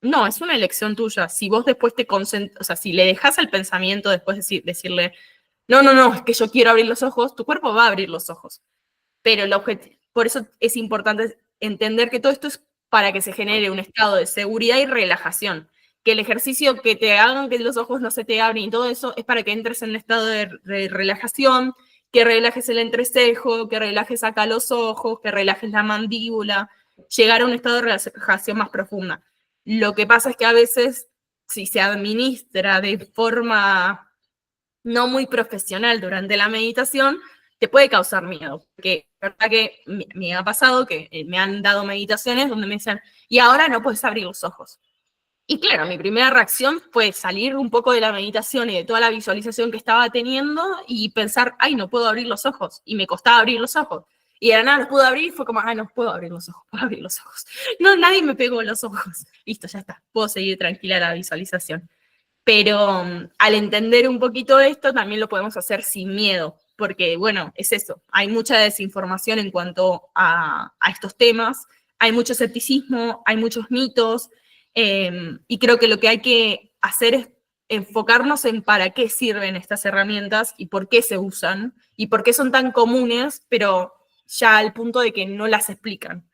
No, es una elección tuya. Si vos después te concentras, o sea, si le dejas al pensamiento después decirle, no, es que yo quiero abrir los ojos, tu cuerpo va a abrir los ojos. Pero el objetivo, por eso es importante entender que todo esto es para que se genere un estado de seguridad y relajación. Que el ejercicio que te hagan que los ojos no se te abren y todo eso es para que entres en un estado de relajación, que relajes el entrecejo, que relajes acá los ojos, que relajes la mandíbula, llegar a un estado de relajación más profunda. Lo que pasa es que a veces, si se administra de forma no muy profesional durante la meditación, te puede causar miedo. Porque la verdad que me ha pasado que me han dado meditaciones donde me dicen, y ahora no puedes abrir los ojos. Y claro, mi primera reacción fue salir un poco de la meditación y de toda la visualización que estaba teniendo y pensar, ay, no puedo abrir los ojos. Y me costaba abrir los ojos. Y de la nada los pude abrir y fue como, ay, no puedo abrir los ojos, puedo abrir los ojos. No, nadie me pegó en los ojos. Listo, ya está, puedo seguir tranquila la visualización. Pero al entender un poquito esto, también lo podemos hacer sin miedo, porque bueno, es eso, hay mucha desinformación en cuanto a estos temas, hay mucho escepticismo, hay muchos mitos, y creo que lo que hay que hacer es enfocarnos en para qué sirven estas herramientas y por qué se usan y por qué son tan comunes, pero ya al punto de que no las explican.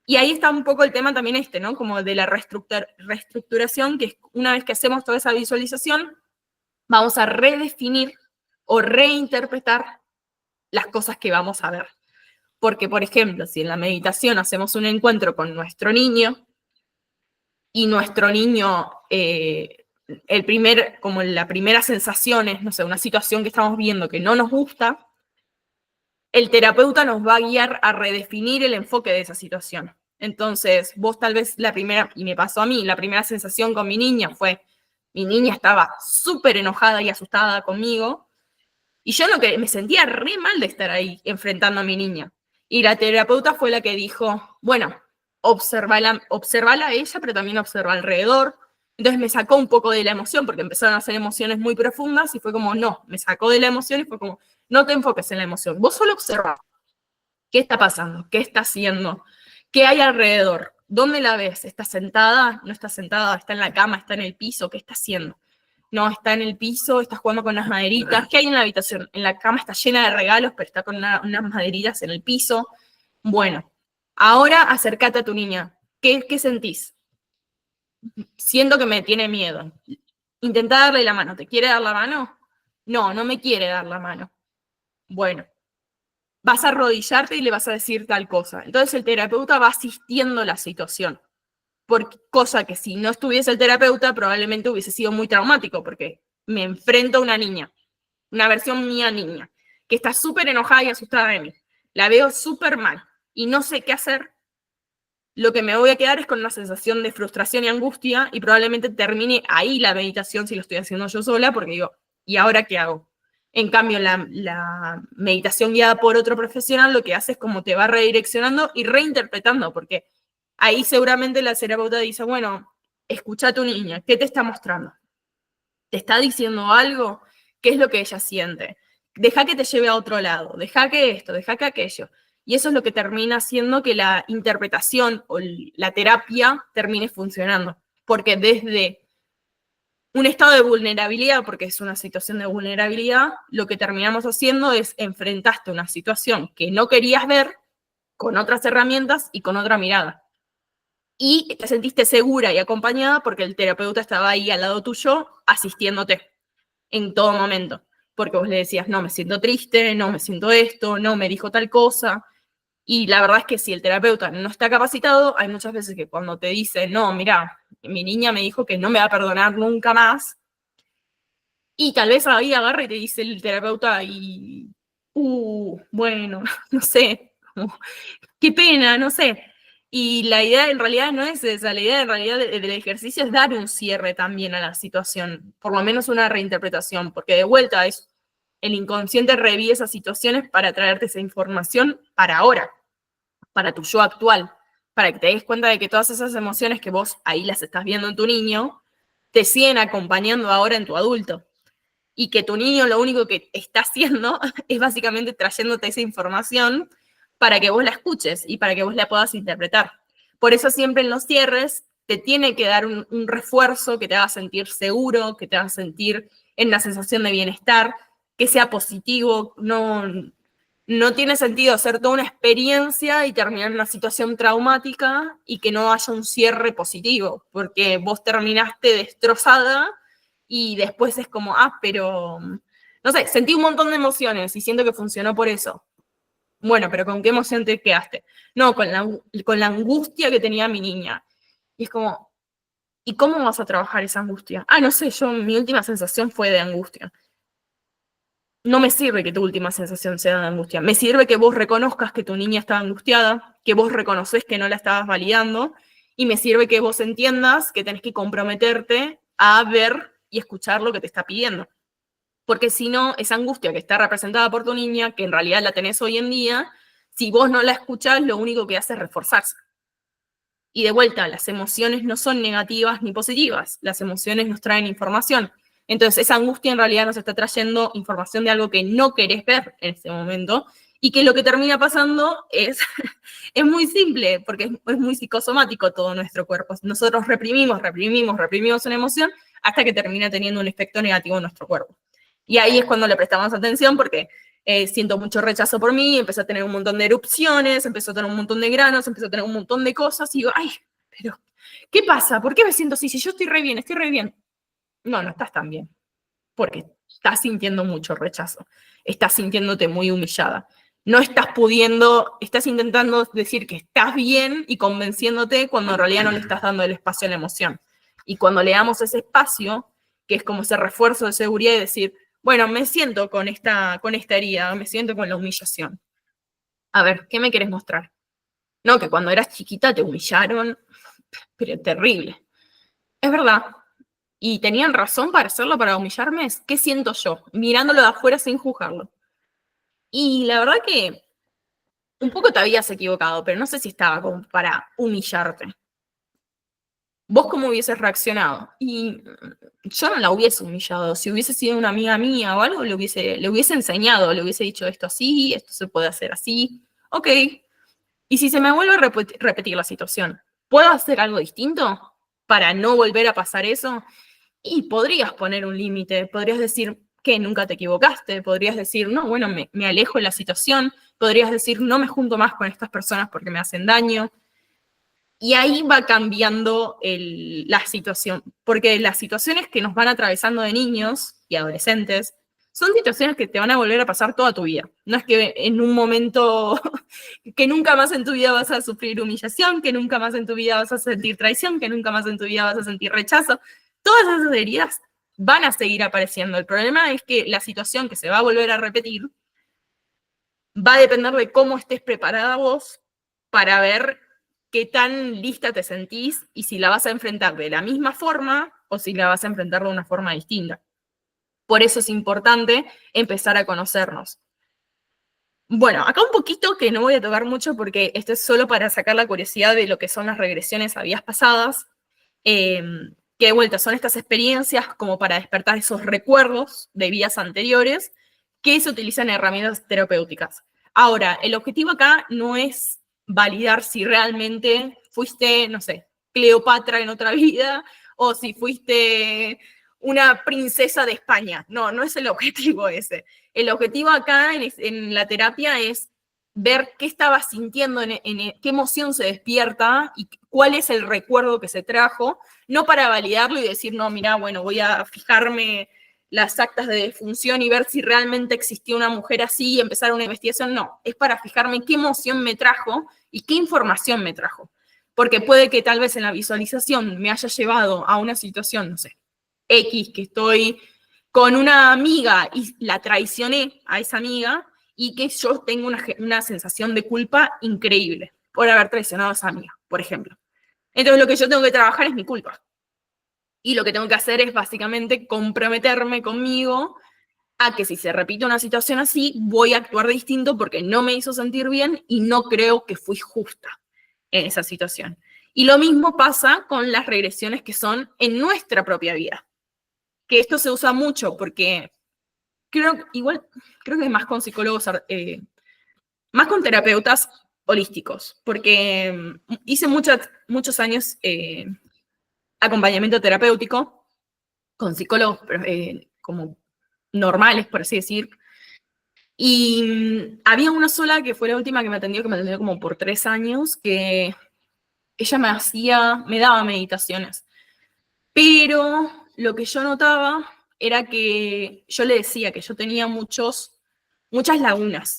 Y ahí está un poco el tema también ¿no? Como de la reestructuración, que es una vez que hacemos toda esa visualización, vamos a redefinir o reinterpretar las cosas que vamos a ver. Porque, por ejemplo, si en la meditación hacemos un encuentro con nuestro niño y nuestro niño, como la primera sensación es, no sé, una situación que estamos viendo que no nos gusta, el terapeuta nos va a guiar a redefinir el enfoque de esa situación. Entonces, vos tal vez la primera, y me pasó a mí, la primera sensación con mi niña fue, mi niña estaba súper enojada y asustada conmigo, y yo lo que me sentía re mal de estar ahí enfrentando a mi niña. Y la terapeuta fue la que dijo, bueno, observala a ella, pero también observa alrededor. Entonces me sacó un poco de la emoción, porque empezaron a ser emociones muy profundas, y fue como, no, me sacó de la emoción y fue como, no te enfoques en la emoción, vos solo observa. ¿Qué está pasando? ¿Qué está haciendo? ¿Qué hay alrededor? ¿Dónde la ves? ¿Está sentada? ¿No está sentada? ¿Está en la cama? ¿Está en el piso? ¿Qué está haciendo? No, está en el piso, está jugando con las maderitas. ¿Qué hay en la habitación? En la cama está llena de regalos, pero está con unas maderitas en el piso. Bueno, ahora acércate a tu niña. ¿Qué sentís? Siento que me tiene miedo. Intenta darle la mano. ¿Te quiere dar la mano? No, no me quiere dar la mano. Bueno, vas a arrodillarte y le vas a decir tal cosa. Entonces el terapeuta va asistiendo la situación. Cosa que si no estuviese el terapeuta probablemente hubiese sido muy traumático, porque me enfrento a una niña, una versión mía niña, que está súper enojada y asustada de mí. La veo súper mal y no sé qué hacer. Lo que me voy a quedar es con una sensación de frustración y angustia y probablemente termine ahí la meditación si lo estoy haciendo yo sola, porque digo, ¿y ahora qué hago? En cambio, la meditación guiada por otro profesional lo que hace es como te va redireccionando y reinterpretando, porque Ahí seguramente la terapeuta dice, bueno, escucha a tu niña, ¿qué te está mostrando? ¿Te está diciendo algo? ¿Qué es lo que ella siente? Deja que te lleve a otro lado, deja que esto, deja que aquello. Y eso es lo que termina haciendo que la interpretación o la terapia termine funcionando. Porque desde un estado de vulnerabilidad, porque es una situación de vulnerabilidad, lo que terminamos haciendo es enfrentaste una situación que no querías ver con otras herramientas y con otra mirada. Y te sentiste segura y acompañada porque el terapeuta estaba ahí al lado tuyo asistiéndote en todo momento. Porque vos le decías, no, me siento triste, no, me siento esto, no, me dijo tal cosa. Y la verdad es que si el terapeuta no está capacitado, hay muchas veces que cuando te dice, no, mira, mi niña me dijo que no me va a perdonar nunca más, y tal vez ahí agarra y te dice el terapeuta y, bueno, no sé, como, qué pena, no sé. Y la idea en realidad no es esa, la idea en realidad del ejercicio es dar un cierre también a la situación, por lo menos una reinterpretación, porque de vuelta es el inconsciente revive esas situaciones para traerte esa información para ahora, para tu yo actual, para que te des cuenta de que todas esas emociones que vos ahí las estás viendo en tu niño, te siguen acompañando ahora en tu adulto. Y que tu niño lo único que está haciendo es básicamente trayéndote esa información para que vos la escuches y para que vos la puedas interpretar. Por eso siempre en los cierres te tiene que dar un refuerzo que te haga sentir seguro, que te haga sentir en una sensación de bienestar, que sea positivo. No tiene sentido hacer toda una experiencia y terminar en una situación traumática y que no haya un cierre positivo, porque vos terminaste destrozada y después es como, pero, no sé, sentí un montón de emociones y siento que funcionó por eso. Bueno, pero ¿con qué emoción te quedaste? No, con la angustia que tenía mi niña. Y es como, ¿y cómo vas a trabajar esa angustia? No sé, mi última sensación fue de angustia. No me sirve que tu última sensación sea de angustia. Me sirve que vos reconozcas que tu niña estaba angustiada, que vos reconoces que no la estabas validando, y me sirve que vos entiendas que tenés que comprometerte a ver y escuchar lo que te está pidiendo. Porque si no, esa angustia que está representada por tu niña, que en realidad la tenés hoy en día, si vos no la escuchás, lo único que hace es reforzarse. Y de vuelta, las emociones no son negativas ni positivas, las emociones nos traen información. Entonces, esa angustia en realidad nos está trayendo información de algo que no querés ver en este momento y que lo que termina pasando es muy simple, porque es muy psicosomático todo nuestro cuerpo. Nosotros reprimimos una emoción hasta que termina teniendo un efecto negativo en nuestro cuerpo. Y ahí es cuando le prestamos atención porque siento mucho rechazo por mí, empecé a tener un montón de erupciones, empezó a tener un montón de granos, empezó a tener un montón de cosas, y digo, pero, ¿qué pasa? ¿Por qué me siento así? Si yo estoy re bien, estoy re bien. No, no estás tan bien, porque estás sintiendo mucho rechazo, estás sintiéndote muy humillada. No estás pudiendo, estás intentando decir que estás bien y convenciéndote cuando en realidad no le estás dando el espacio a la emoción. Y cuando le damos ese espacio, que es como ese refuerzo de seguridad y decir, bueno, me siento con esta herida, me siento con la humillación. A ver, ¿qué me querés mostrar? No, que cuando eras chiquita te humillaron, pero terrible. Es verdad. ¿Y tenían razón para hacerlo, para humillarme? ¿Qué siento yo? Mirándolo de afuera sin juzgarlo. Y la verdad que un poco te habías equivocado, pero no sé si estaba como para humillarte. ¿Vos cómo hubieses reaccionado? Y yo no la hubiese humillado. Si hubiese sido una amiga mía o algo, le hubiese enseñado, le hubiese dicho esto así, esto se puede hacer así. Ok. Y si se me vuelve a repetir la situación, ¿puedo hacer algo distinto para no volver a pasar eso? Y podrías poner un límite, podrías decir que nunca te equivocaste, podrías decir, no, bueno, me alejo de la situación, podrías decir, no me junto más con estas personas porque me hacen daño. Y ahí va cambiando la situación, porque las situaciones que nos van atravesando de niños y adolescentes son situaciones que te van a volver a pasar toda tu vida. No es que en un momento que nunca más en tu vida vas a sufrir humillación, que nunca más en tu vida vas a sentir traición, que nunca más en tu vida vas a sentir rechazo. Todas esas heridas van a seguir apareciendo. El problema es que la situación que se va a volver a repetir va a depender de cómo estés preparada vos para ver qué tan lista te sentís y si la vas a enfrentar de la misma forma o si la vas a enfrentar de una forma distinta. Por eso es importante empezar a conocernos. Bueno, acá un poquito que no voy a tocar mucho porque esto es solo para sacar la curiosidad de lo que son las regresiones a vidas pasadas, que de vuelta son estas experiencias como para despertar esos recuerdos de vidas anteriores que se utilizan en herramientas terapéuticas. Ahora, el objetivo acá no es validar si realmente fuiste, no sé, Cleopatra en otra vida o si fuiste una princesa de España. No, no es el objetivo ese. El objetivo acá en la terapia es ver qué estaba sintiendo, qué emoción se despierta y cuál es el recuerdo que se trajo, no para validarlo y decir, no, mira, bueno, voy a fijarme las actas de defunción y ver si realmente existió una mujer así y empezar una investigación. No, es para fijarme qué emoción me trajo y qué información me trajo. Porque puede que tal vez en la visualización me haya llevado a una situación, no sé, X, que estoy con una amiga y la traicioné a esa amiga y que yo tengo una sensación de culpa increíble por haber traicionado a esa amiga, por ejemplo. Entonces lo que yo tengo que trabajar es mi culpa. Y lo que tengo que hacer es básicamente comprometerme conmigo a que si se repite una situación así, voy a actuar distinto porque no me hizo sentir bien y no creo que fui justa en esa situación. Y lo mismo pasa con las regresiones que son en nuestra propia vida. Que esto se usa mucho porque creo que es más con psicólogos, más con terapeutas holísticos, porque hice muchos años acompañamiento terapéutico con psicólogos como normales, por así decir, y había una sola que fue la última que me atendió como por 3 años, que ella me daba meditaciones, pero lo que yo notaba era que yo le decía que yo tenía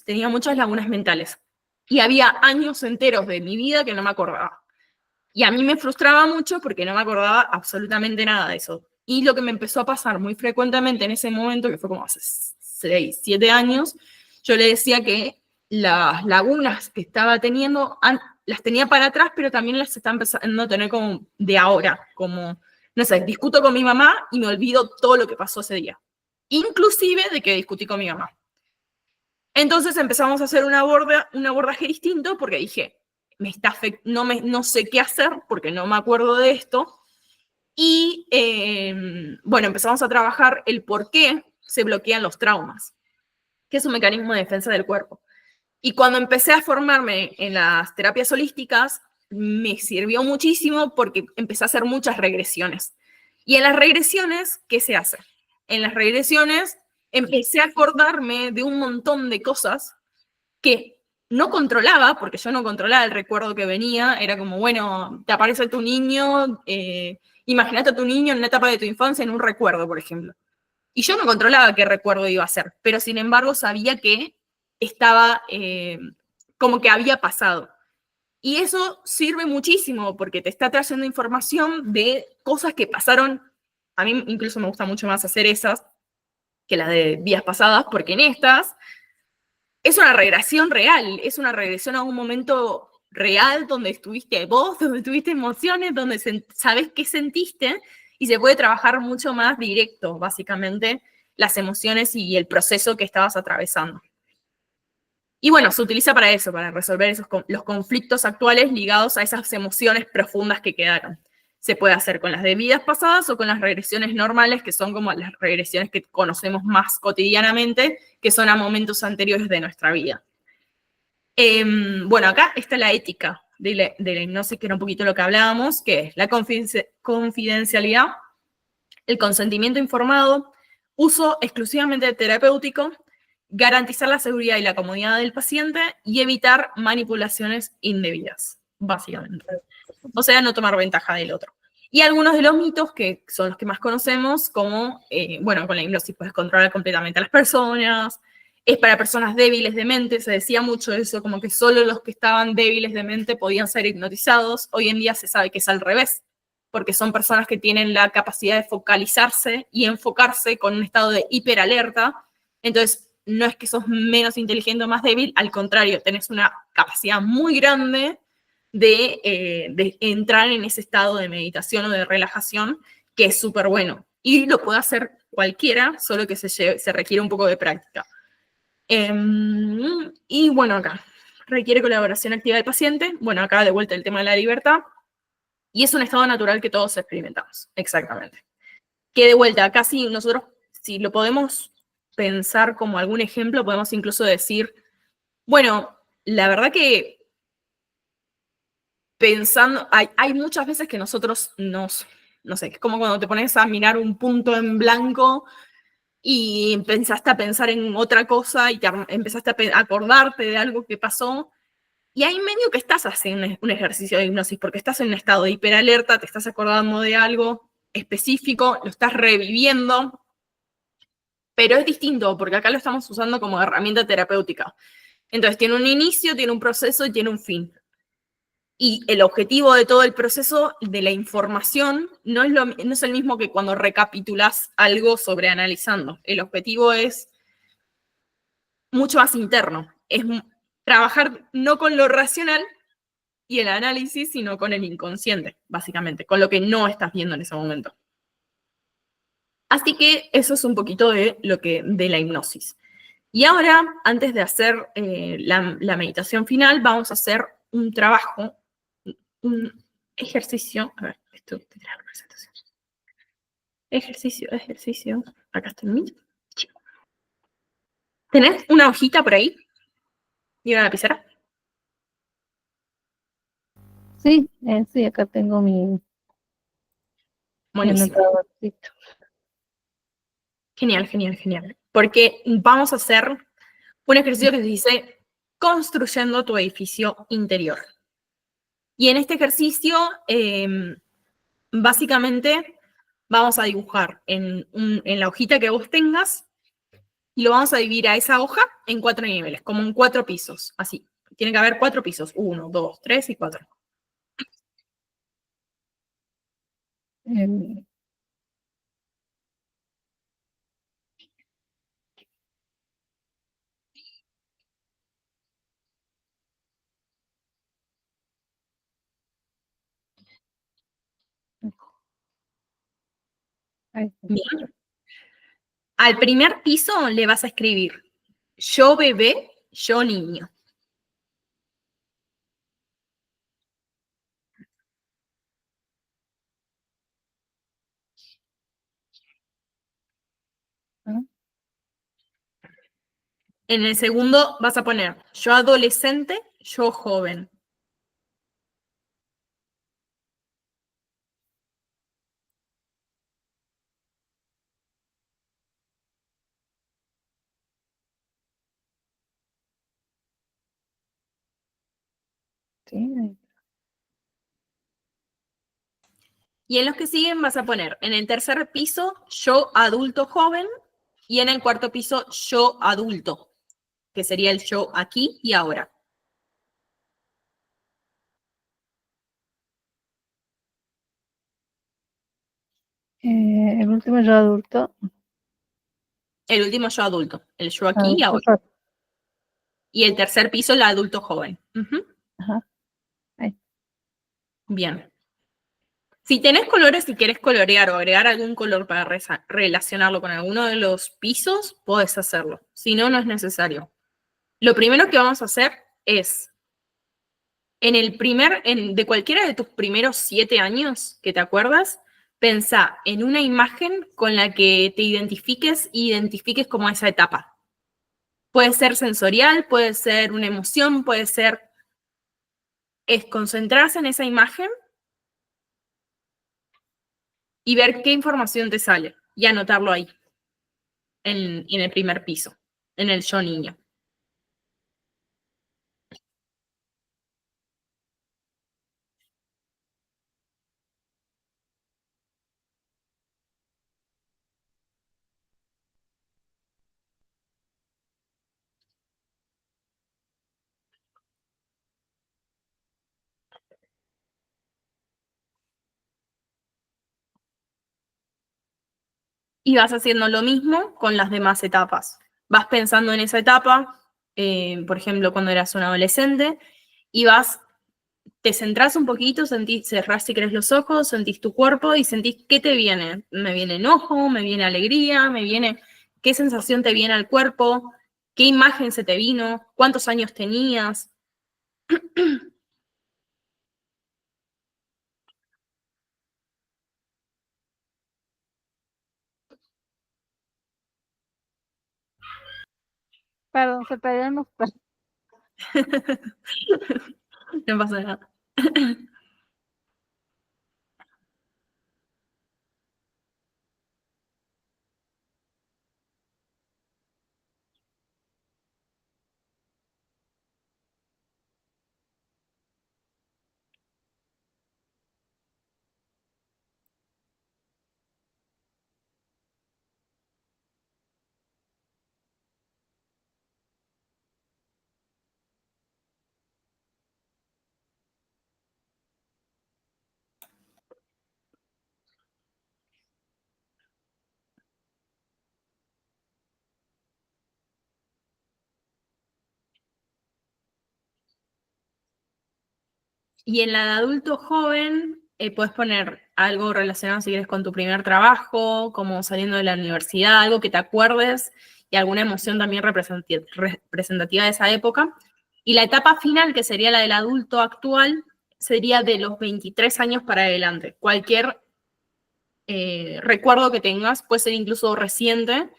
tenía muchas lagunas mentales. Y había años enteros de mi vida que no me acordaba. Y a mí me frustraba mucho porque no me acordaba absolutamente nada de eso. Y lo que me empezó a pasar muy frecuentemente en ese momento, que fue como hace 6, 7 años, yo le decía que las lagunas que estaba teniendo las tenía para atrás, pero también las está empezando a tener como de ahora, como, no sé, discuto con mi mamá y me olvido todo lo que pasó ese día, inclusive de que discutí con mi mamá. Entonces empezamos a hacer un abordaje distinto porque dije, no sé qué hacer porque no me acuerdo de esto. Y bueno, empezamos a trabajar el por qué se bloquean los traumas, que es un mecanismo de defensa del cuerpo. Y cuando empecé a formarme en las terapias holísticas, me sirvió muchísimo porque empecé a hacer muchas regresiones. Y en las regresiones, ¿qué se hace? En las regresiones empecé a acordarme de un montón de cosas que no controlaba, porque yo no controlaba el recuerdo que venía, era como, bueno, te aparece tu niño, imagínate a tu niño en una etapa de tu infancia en un recuerdo, por ejemplo. Y yo no controlaba qué recuerdo iba a ser, pero sin embargo sabía que estaba como que había pasado. Y eso sirve muchísimo porque te está trayendo información de cosas que pasaron. A mí incluso me gusta mucho más hacer esas que las de días pasadas, porque en estas es una regresión real, es una regresión a un momento real donde estuviste vos, donde tuviste emociones, donde sabes qué sentiste y se puede trabajar mucho más directo, básicamente, las emociones y el proceso que estabas atravesando. Y bueno, se utiliza para eso, para resolver los conflictos actuales ligados a esas emociones profundas que quedaron. Se puede hacer con las de vidas pasadas o con las regresiones normales, que son como las regresiones que conocemos más cotidianamente, que son a momentos anteriores de nuestra vida. Bueno, acá está la ética de la hipnosis, que era un poquito lo que hablábamos, que es la confidencialidad, el consentimiento informado, uso exclusivamente terapéutico, garantizar la seguridad y la comodidad del paciente y evitar manipulaciones indebidas, básicamente. O sea, no tomar ventaja del otro. Y algunos de los mitos que son los que más conocemos, como, bueno, con la hipnosis puedes controlar completamente a las personas, es para personas débiles de mente, se decía mucho eso, como que solo los que estaban débiles de mente podían ser hipnotizados. Hoy en día se sabe que es al revés, porque son personas que tienen la capacidad de focalizarse y enfocarse con un estado de hiperalerta. Entonces, no es que sos menos inteligente o más débil, al contrario, tenés una capacidad muy grande de entrar en ese estado de meditación o de relajación, que es súper bueno. Y lo puede hacer cualquiera, solo que se requiere un poco de práctica. Y bueno, acá requiere colaboración activa del paciente. Bueno, acá de vuelta el tema de la libertad. Y es un estado natural que todos experimentamos, exactamente. Que de vuelta, acá sí nosotros, si lo podemos pensar como algún ejemplo, podemos incluso decir, bueno, la verdad que pensando, hay muchas veces que nosotros no sé, es como cuando te pones a mirar un punto en blanco y empezaste a pensar en otra cosa y empezaste a acordarte de algo que pasó. Y ahí medio que estás haciendo un ejercicio de hipnosis, porque estás en un estado de hiperalerta, te estás acordando de algo específico, lo estás reviviendo, pero es distinto, porque acá lo estamos usando como herramienta terapéutica. Entonces tiene un inicio, tiene un proceso y tiene un fin. Y el objetivo de todo el proceso de la información no es el mismo que cuando recapitulas algo sobre analizando. El objetivo es mucho más interno. Es trabajar no con lo racional y el análisis, sino con el inconsciente, básicamente, con lo que no estás viendo en ese momento. Así que eso es un poquito de la hipnosis. Y ahora, antes de hacer la meditación final, vamos a hacer un trabajo, un ejercicio. A ver, esto te trae la presentación. Ejercicio. Acá está el mío. ¿Tenés una hojita por ahí? ¿Y una lapicera? Sí, sí, acá tengo mi Buenísimo. anotadorcito. Genial. Porque vamos a hacer un ejercicio que se dice construyendo tu edificio interior. Y en este ejercicio, básicamente, vamos a dibujar en la hojita que vos tengas y lo vamos a dividir a esa hoja en 4 niveles, como en 4 pisos, así. Tiene que haber 4 pisos, 1, 2, 3 y 4. Eh, ahí está. Bien. Al primer piso le vas a escribir yo bebé, yo niño. ¿Ah? En el segundo vas a poner yo adolescente, yo joven. Sí, ahí. Y en los que siguen vas a poner en el tercer piso yo adulto joven y en el cuarto piso yo adulto, que sería el yo aquí y ahora. El último yo adulto. El último yo adulto, el yo aquí y Adulto ahora. yo. Y el tercer piso el adulto joven. Ajá. Ahí. Bien. Si tenés colores y querés colorear o agregar algún color para relacionarlo con alguno de los pisos, podés hacerlo. Si no, no es necesario. Lo primero que vamos a hacer es, de cualquiera de tus primeros 7 años que te acuerdas, pensá en una imagen con la que te identifiques como esa etapa. Puede ser sensorial, puede ser una emoción, es concentrarse en esa imagen y ver qué información te sale y anotarlo ahí, en el primer piso, en el yo niño. Y vas haciendo lo mismo con las demás etapas. Vas pensando en esa etapa, por ejemplo, cuando eras un adolescente, y te centrás un poquito, cerrás si querés los ojos, sentís tu cuerpo y sentís qué te viene. Me viene enojo, me viene alegría, qué sensación te viene al cuerpo, ¿Qué imagen se te vino? ¿Cuántos años tenías? Perdón, se perdieron los pasos. No pasa nada. Y en la de adulto joven, puedes poner algo relacionado, si quieres, con tu primer trabajo, como saliendo de la universidad, algo que te acuerdes y alguna emoción también representativa de esa época. Y la etapa final, que sería la del adulto actual, sería de los 23 años para adelante. Cualquier recuerdo que tengas, puede ser incluso reciente,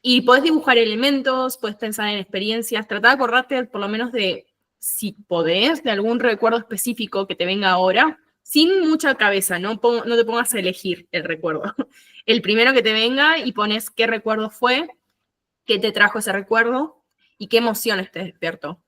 y podés dibujar elementos, podés pensar en experiencias, trata de acordarte por lo menos de, si podés, de algún recuerdo específico que te venga ahora, sin mucha cabeza, no te pongas a elegir el recuerdo. El primero que te venga y pones qué recuerdo fue, qué te trajo ese recuerdo y qué emociones te despertó.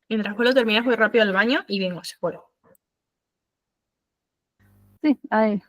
Mientras vos lo terminas, voy rápido al baño y vengo, ya vuelvo. Sí, ahí.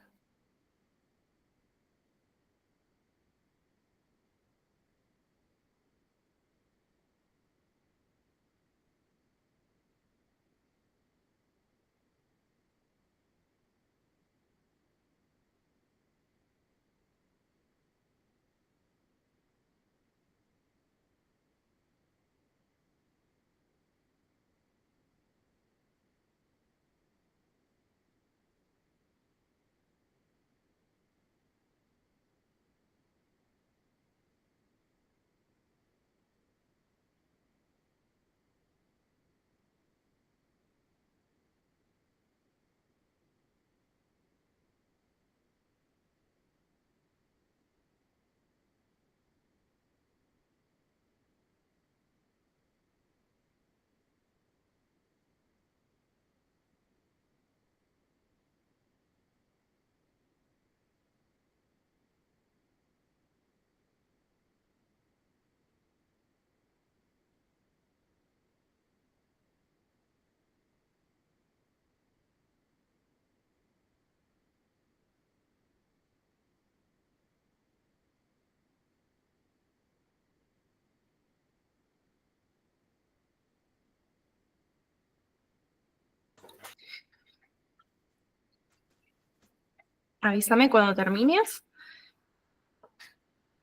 Avísame cuando termines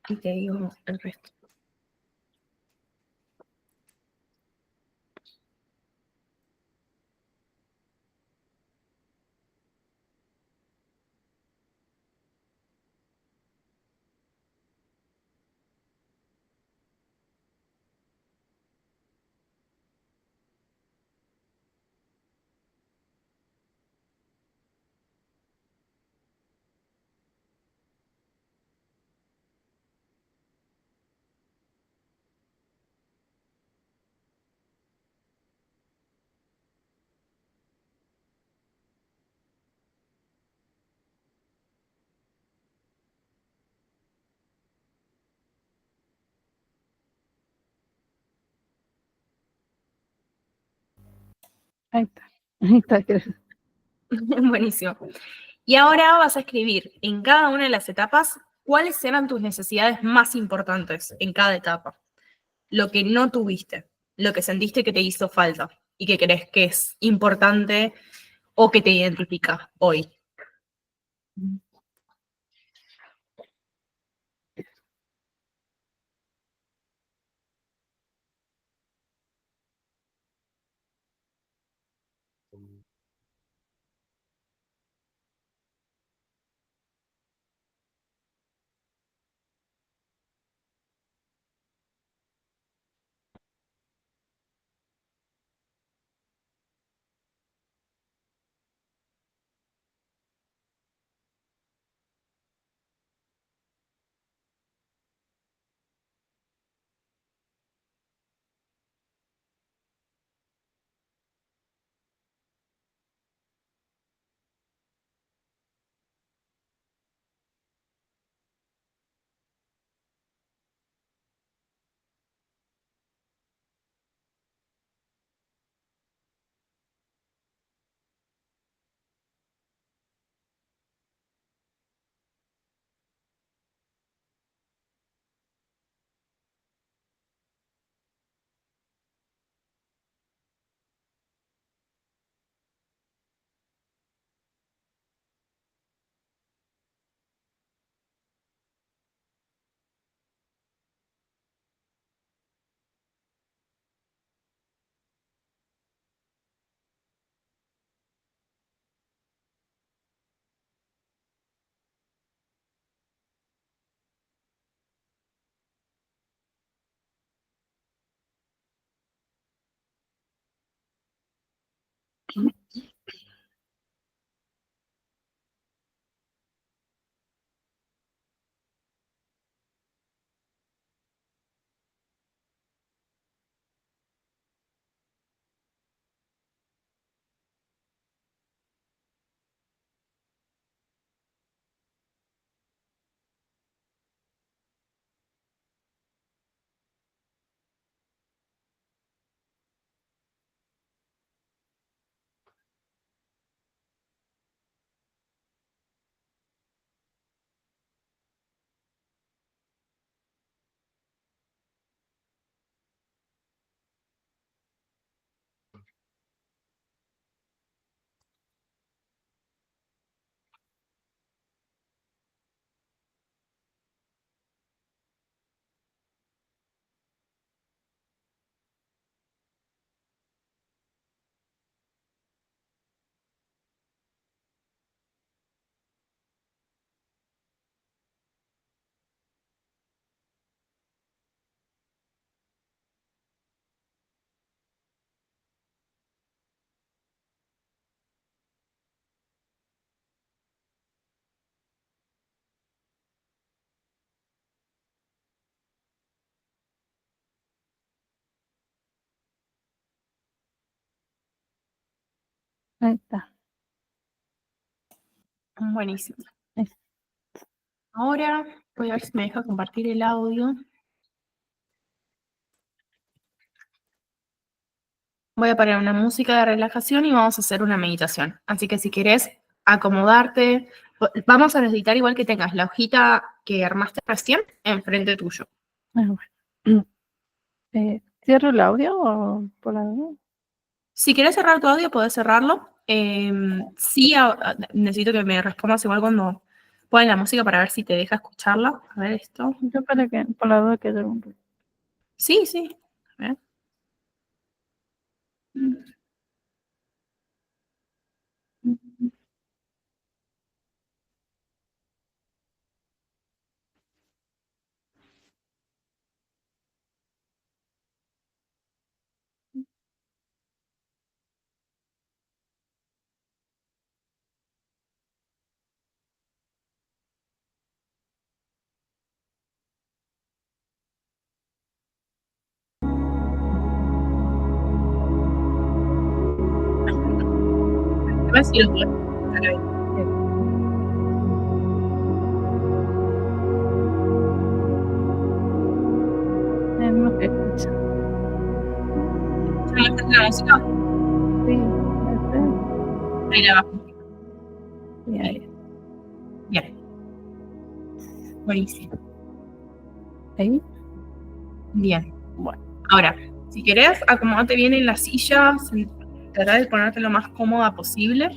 y te digo el resto. Ahí está. Ahí está, creo. Buenísimo. Y ahora vas a escribir en cada una de las etapas cuáles eran tus necesidades más importantes en cada etapa. Lo que no tuviste, lo que sentiste que te hizo falta y que crees que es importante o que te identifica hoy. Ahí está. Buenísimo. Ahí. Ahora voy a ver si me deja compartir el audio. Voy a poner una música de relajación y vamos a hacer una meditación. Así que si querés acomodarte, vamos a necesitar igual que tengas la hojita que armaste recién enfrente tuyo. Ah, bueno. ¿Cierro el audio o por la duda? Si querés cerrar tu audio, podés cerrarlo. Sí, necesito que me respondas igual cuando ponen la música para ver si te deja escucharla. A ver esto. Yo para que, por la duda que yo un poco. Sí, sí. A ver. A ver si lo puedo escuchar ahí. No se escucha. ¿Ya está la música? Sí, Ahí la bajo. bien. Bien. Buenísimo. Ahí. Bien. Bueno. Ahora, si querés, acomodate bien en la silla. Trata de ponerte lo más cómoda posible,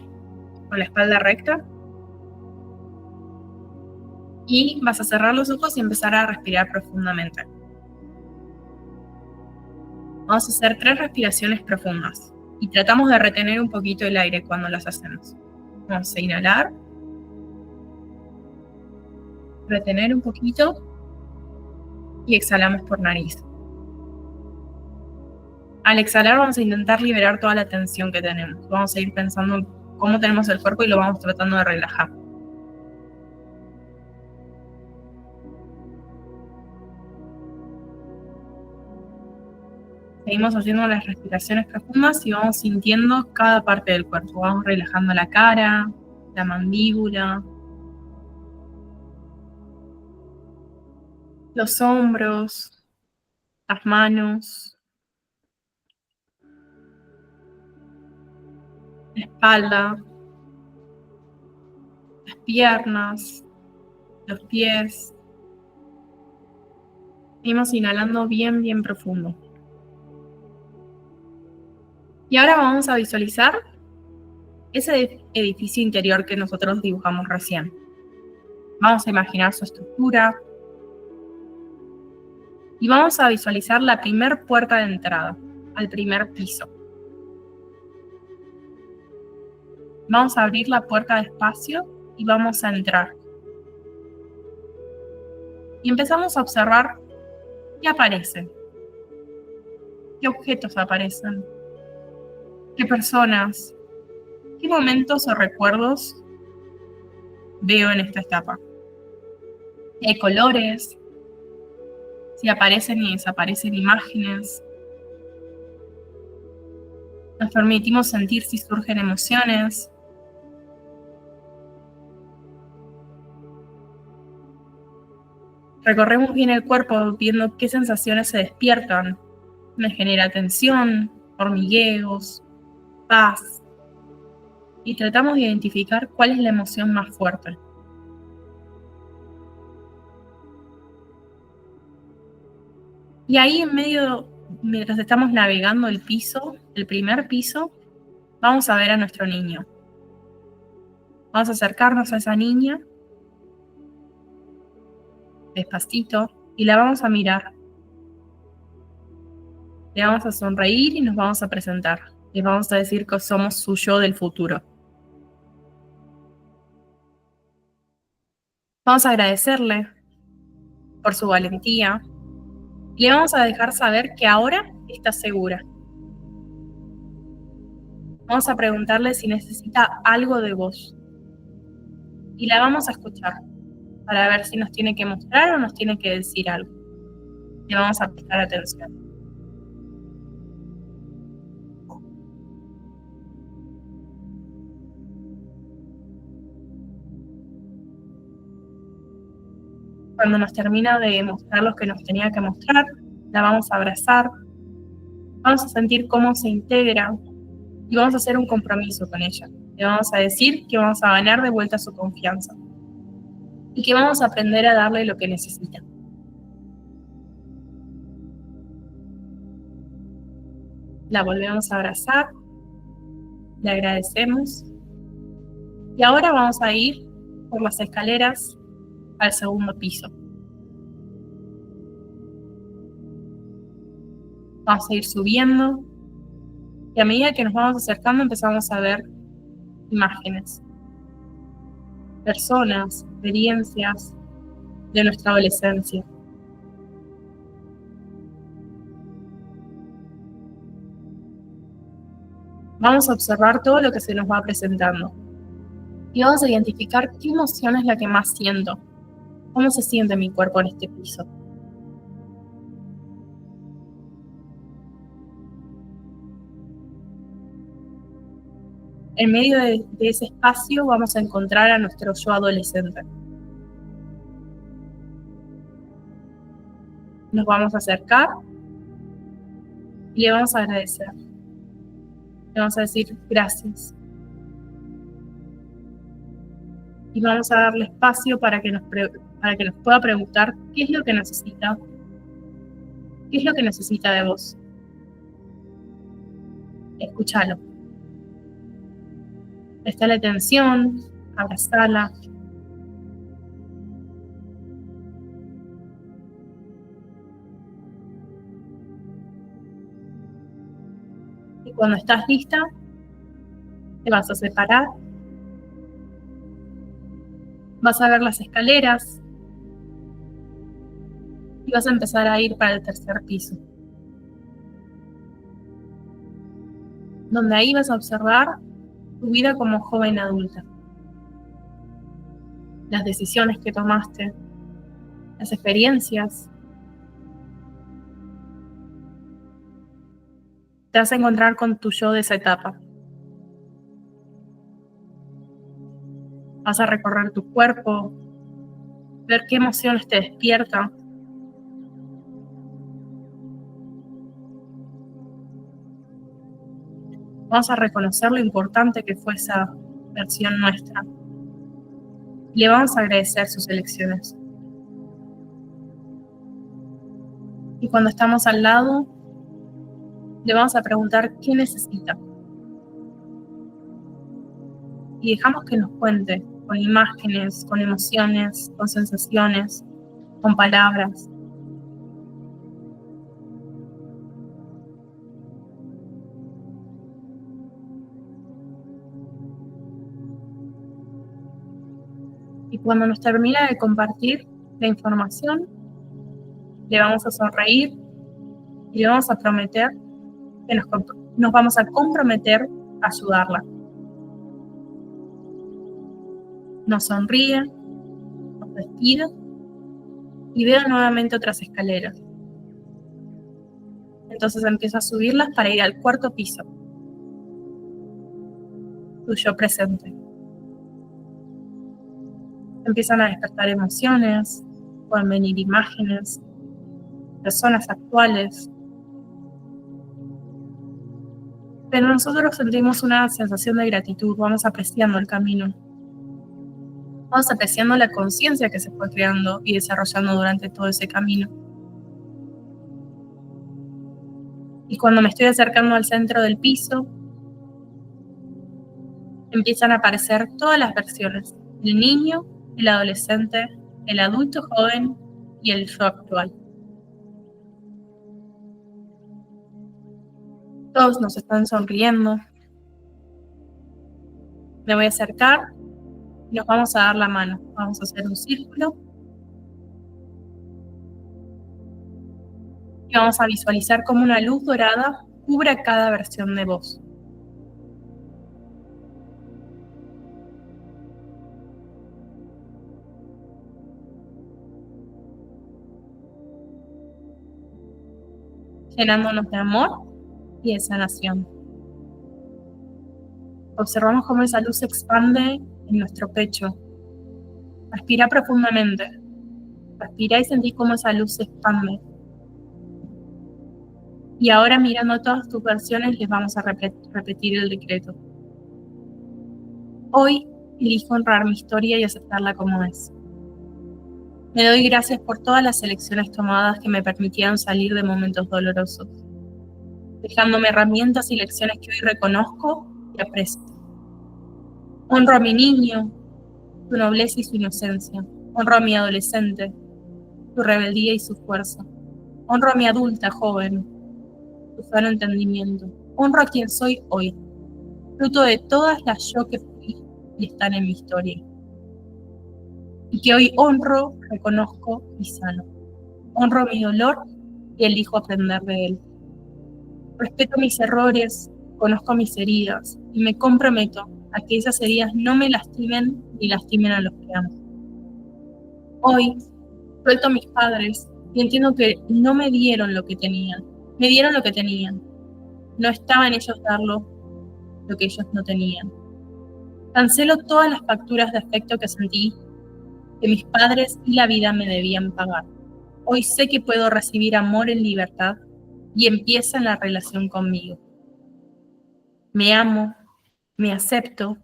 con la espalda recta. Y vas a cerrar los ojos y empezar a respirar profundamente. Vamos a hacer 3 respiraciones profundas. Y tratamos de retener un poquito el aire cuando las hacemos. Vamos a inhalar. Retener un poquito. Y exhalamos por nariz. Al exhalar vamos a intentar liberar toda la tensión que tenemos. Vamos a ir pensando en cómo tenemos el cuerpo y lo vamos tratando de relajar. Seguimos haciendo las respiraciones profundas y vamos sintiendo cada parte del cuerpo. Vamos relajando la cara, la mandíbula, los hombros, las manos, la espalda, las piernas, los pies. Seguimos inhalando bien, bien profundo. Y ahora vamos a visualizar ese edificio interior que nosotros dibujamos recién. Vamos a imaginar su estructura y vamos a visualizar la primer puerta de entrada al primer piso. Vamos a abrir la puerta despacio y vamos a entrar. Y empezamos a observar qué aparece, qué objetos aparecen, qué personas, qué momentos o recuerdos veo en esta etapa. Si hay colores, si aparecen y desaparecen imágenes. Nos permitimos sentir si surgen emociones. Recorremos bien el cuerpo viendo qué sensaciones se despiertan. Me genera tensión, hormigueos, paz. Y tratamos de identificar cuál es la emoción más fuerte. Y ahí en medio, mientras estamos navegando el piso, el primer piso, vamos a ver a nuestro niño. Vamos a acercarnos a esa niña, despacito, y la vamos a mirar. Le vamos a sonreír y nos vamos a presentar. Les vamos a decir que somos su yo del futuro. Vamos a agradecerle por su valentía y le vamos a dejar saber que ahora está segura. Vamos a preguntarle si necesita algo de vos y la vamos a escuchar para ver si nos tiene que mostrar o nos tiene que decir algo. Le vamos a prestar atención. Cuando nos termina de mostrar lo que nos tenía que mostrar, la vamos a abrazar, vamos a sentir cómo se integra y vamos a hacer un compromiso con ella. Le vamos a decir que vamos a ganar de vuelta su confianza y que vamos a aprender a darle lo que necesita. La volvemos a abrazar, le agradecemos y ahora vamos a ir por las escaleras al segundo piso. Vamos a ir subiendo y a medida que nos vamos acercando empezamos a ver imágenes, personas, experiencias de nuestra adolescencia. Vamos a observar todo lo que se nos va presentando y vamos a identificar qué emoción es la que más siento, cómo se siente mi cuerpo en este piso. En medio de ese espacio vamos a encontrar a nuestro yo adolescente. Nos vamos a acercar y le vamos a agradecer. Le vamos a decir gracias. Y vamos a darle espacio para que nos pueda preguntar qué es lo que necesita. ¿Qué es lo que necesita de vos? Escúchalo. Prestale atención, abrazala. Cuando estás lista, te vas a separar, vas a ver las escaleras y vas a empezar a ir para el tercer piso, donde ahí vas a observar tu vida como joven adulta, las decisiones que tomaste, las experiencias. Te vas a encontrar con tu yo de esa etapa. Vas a recorrer tu cuerpo, ver qué emociones te despiertan. Vamos a reconocer lo importante que fue esa versión nuestra. Y le vamos a agradecer sus elecciones. Y cuando estamos al lado, le vamos a preguntar qué necesita. Y dejamos que nos cuente con imágenes, con emociones, con sensaciones, con palabras. Y cuando nos termina de compartir la información, le vamos a sonreír y le vamos a prometer que nos vamos a comprometer a ayudarla. Nos sonríe, nos despide y veo nuevamente otras escaleras. Entonces empiezo a subirlas para ir al cuarto piso. Tu yo presente. Empiezan a despertar emociones, pueden venir imágenes, personas actuales. Pero nosotros sentimos una sensación de gratitud, vamos apreciando el camino. Vamos apreciando la conciencia que se fue creando y desarrollando durante todo ese camino. Y cuando me estoy acercando al centro del piso, empiezan a aparecer todas las versiones: el niño, el adolescente, el adulto joven y el yo actual. Todos nos están sonriendo. Me voy a acercar y nos vamos a dar la mano. Vamos a hacer un círculo y vamos a visualizar cómo una luz dorada cubre cada versión de vos. Llenándonos de amor y de sanación. Observamos cómo esa luz se expande en nuestro pecho. Respira profundamente. Respira y sentí cómo esa luz se expande. Y ahora, mirando todas tus versiones, les vamos a repetir el decreto. Hoy elijo honrar mi historia y aceptarla como es. Me doy gracias por todas las elecciones tomadas que me permitieron salir de momentos dolorosos, dejándome herramientas y lecciones que hoy reconozco y aprecio. Honro a mi niño, su nobleza y su inocencia. Honro a mi adolescente, su rebeldía y su fuerza. Honro a mi adulta joven, su sano entendimiento. Honro a quien soy hoy, fruto de todas las yo que fui y están en mi historia. Y que hoy honro, reconozco y sano. Honro mi dolor y elijo aprender de él. Respeto mis errores, conozco mis heridas y me comprometo a que esas heridas no me lastimen ni lastimen a los que amo. Hoy suelto a mis padres y entiendo que no me dieron lo que tenían. Me dieron lo que tenían. No estaba en ellos darlo lo que ellos no tenían. Cancelo todas las facturas de afecto que sentí que mis padres y la vida me debían pagar. Hoy sé que puedo recibir amor en libertad y empieza la relación conmigo. Me amo, me acepto,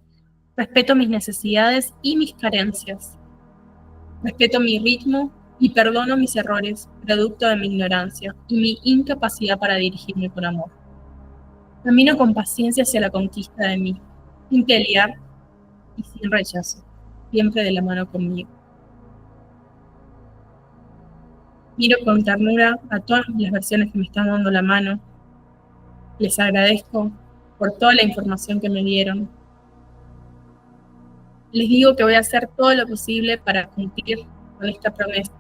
respeto mis necesidades y mis carencias. Respeto mi ritmo y perdono mis errores, producto de mi ignorancia y mi incapacidad para dirigirme con amor. Camino con paciencia hacia la conquista de mí, sin pelear y sin rechazo, siempre de la mano conmigo. Miro con ternura a todas las versiones que me están dando la mano. Les agradezco por toda la información que me dieron. Les digo que voy a hacer todo lo posible para cumplir con esta promesa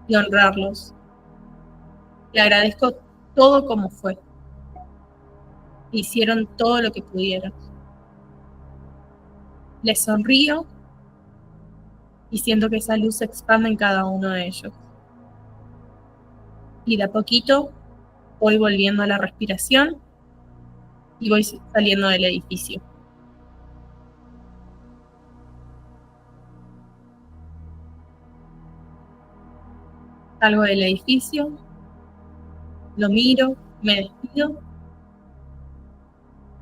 y honrarlos. Le agradezco todo como fue. Hicieron todo lo que pudieron. Les sonrío y siento que esa luz se expande en cada uno de ellos. Y de a poquito voy volviendo a la respiración y voy saliendo del edificio. Salgo del edificio, lo miro, me despido,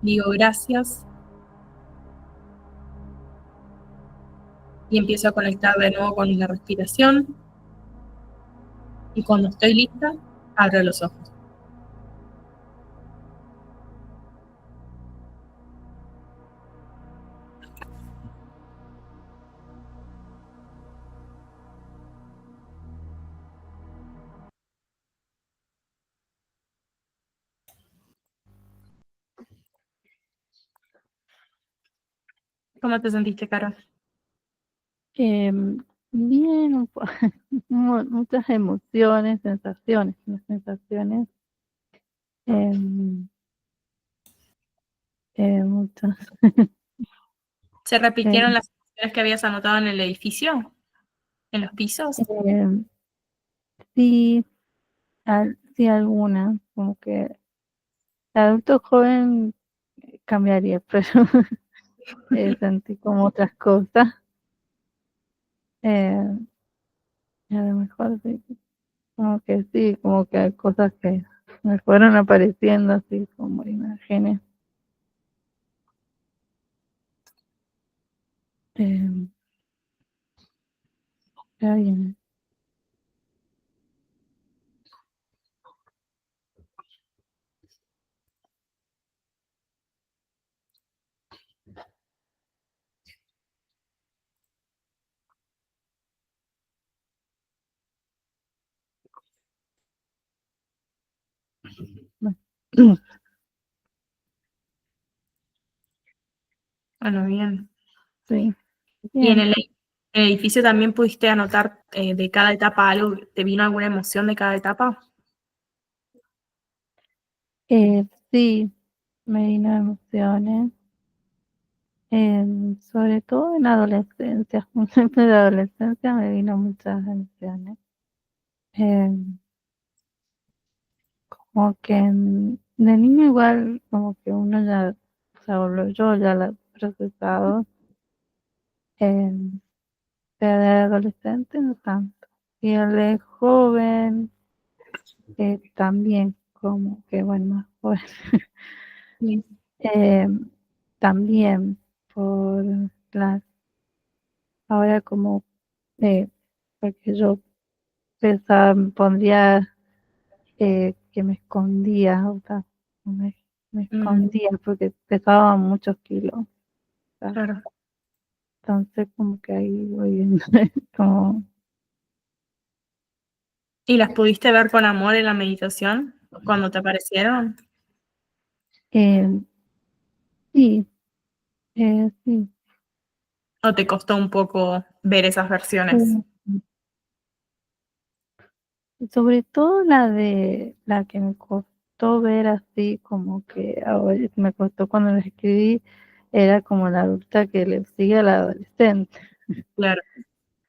digo gracias y empiezo a conectar de nuevo con la respiración. Y cuando estoy lista, abro los ojos. ¿Cómo te sentiste, Carol? Bien, muchas emociones, sensaciones, muchas. ¿Se repitieron Em, las emociones que habías anotado en el edificio? ¿En los pisos? em, sí, sí, algunas, como que adulto joven cambiaría, pero sentí como otras cosas. Eh, y a lo mejor sí, como que hay cosas que me fueron apareciendo así como imágenes. Eh, Está bien. Bueno, Bueno, bien. sí, ¿Y en bien. el edificio también pudiste anotar de cada etapa algo? ¿Te vino alguna emoción de cada etapa? Sí, me vino emociones, sobre todo en la adolescencia. En la adolescencia me vino muchas emociones. Em, Como que de niño igual, como que uno ya, o sea, yo ya la he procesado, em, pero de adolescente no tanto. Y el de joven también, como que bueno, más joven. Sí. Em, También por las, ahora como, eh, porque yo pensaba, me pondría que me escondía, o sea, me escondía porque pesaba muchos kilos. Sea, Claro. entonces como que ahí voy viendo como, ¿Y las pudiste ver con amor en la meditación cuando te aparecieron? eh, sí, sí. ¿O te costó un poco ver esas versiones? Sobre todo la que me costó ver así, como que ahora me costó cuando la escribí, era como la adulta que le sigue a la adolescente. Claro,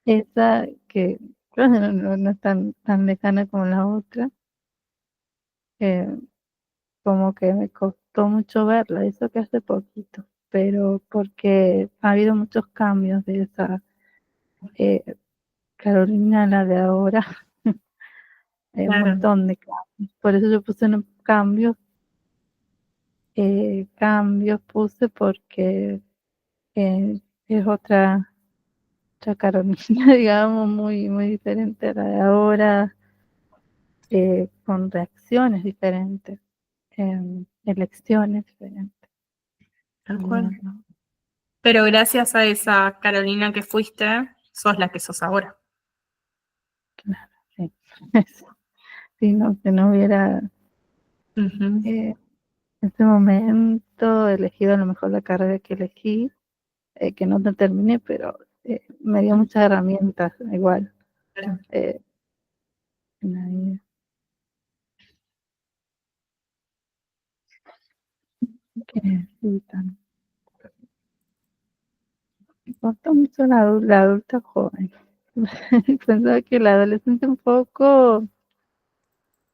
Esa que creo que no es tan lejana como la otra, eh, como que me costó mucho verla, eso que hace poquito, pero porque ha habido muchos cambios de esa eh, Carolina, la de ahora, un claro, montón de cambios. Por eso yo puse en cambios, cambios puse porque es otra Carolina, digamos, muy diferente a la de ahora, con reacciones diferentes, elecciones diferentes. tal cual. Digamos. Pero gracias a esa Carolina que fuiste, sos la que sos ahora. Claro, sí. Si no, que no hubiera Ujú. ese momento he elegido a lo mejor la carrera que elegí, que no terminé, pero me dio muchas herramientas igual eh, en la vida. Que necesitan. Me gusta mucho la adulta joven. Pensaba que la adolescente un poco,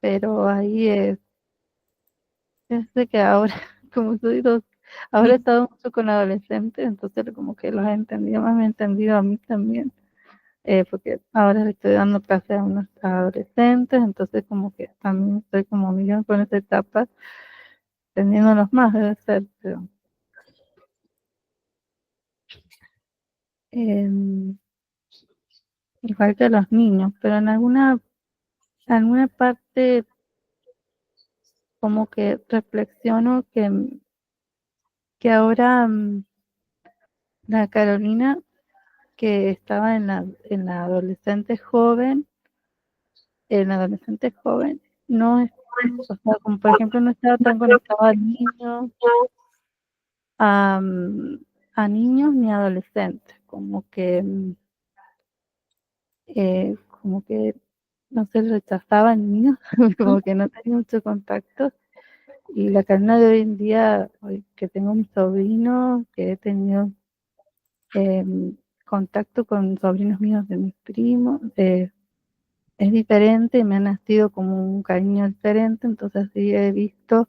pero ahí es de que ahora, como soy dos, ahora he estado mucho con adolescentes, entonces como que los he entendido más, me he entendido a mí también, porque ahora le estoy dando clase a unos adolescentes, entonces como que también estoy como millón con esa etapa, entendiéndolos más debe ser, pero em, igual que los niños, pero en alguna parte como que reflexiono que ahora la Carolina que estaba en la adolescente joven, no es, o sea, como por ejemplo no estaba tan conectado a, a niños ni adolescentes, como que no se rechazaba a niños, como que no tenía mucho contacto. Y la Carolina de hoy en día, hoy que tengo mis sobrinos, que he tenido contacto con sobrinos míos de mis primos, es diferente, me ha nacido como un cariño diferente, entonces sí he visto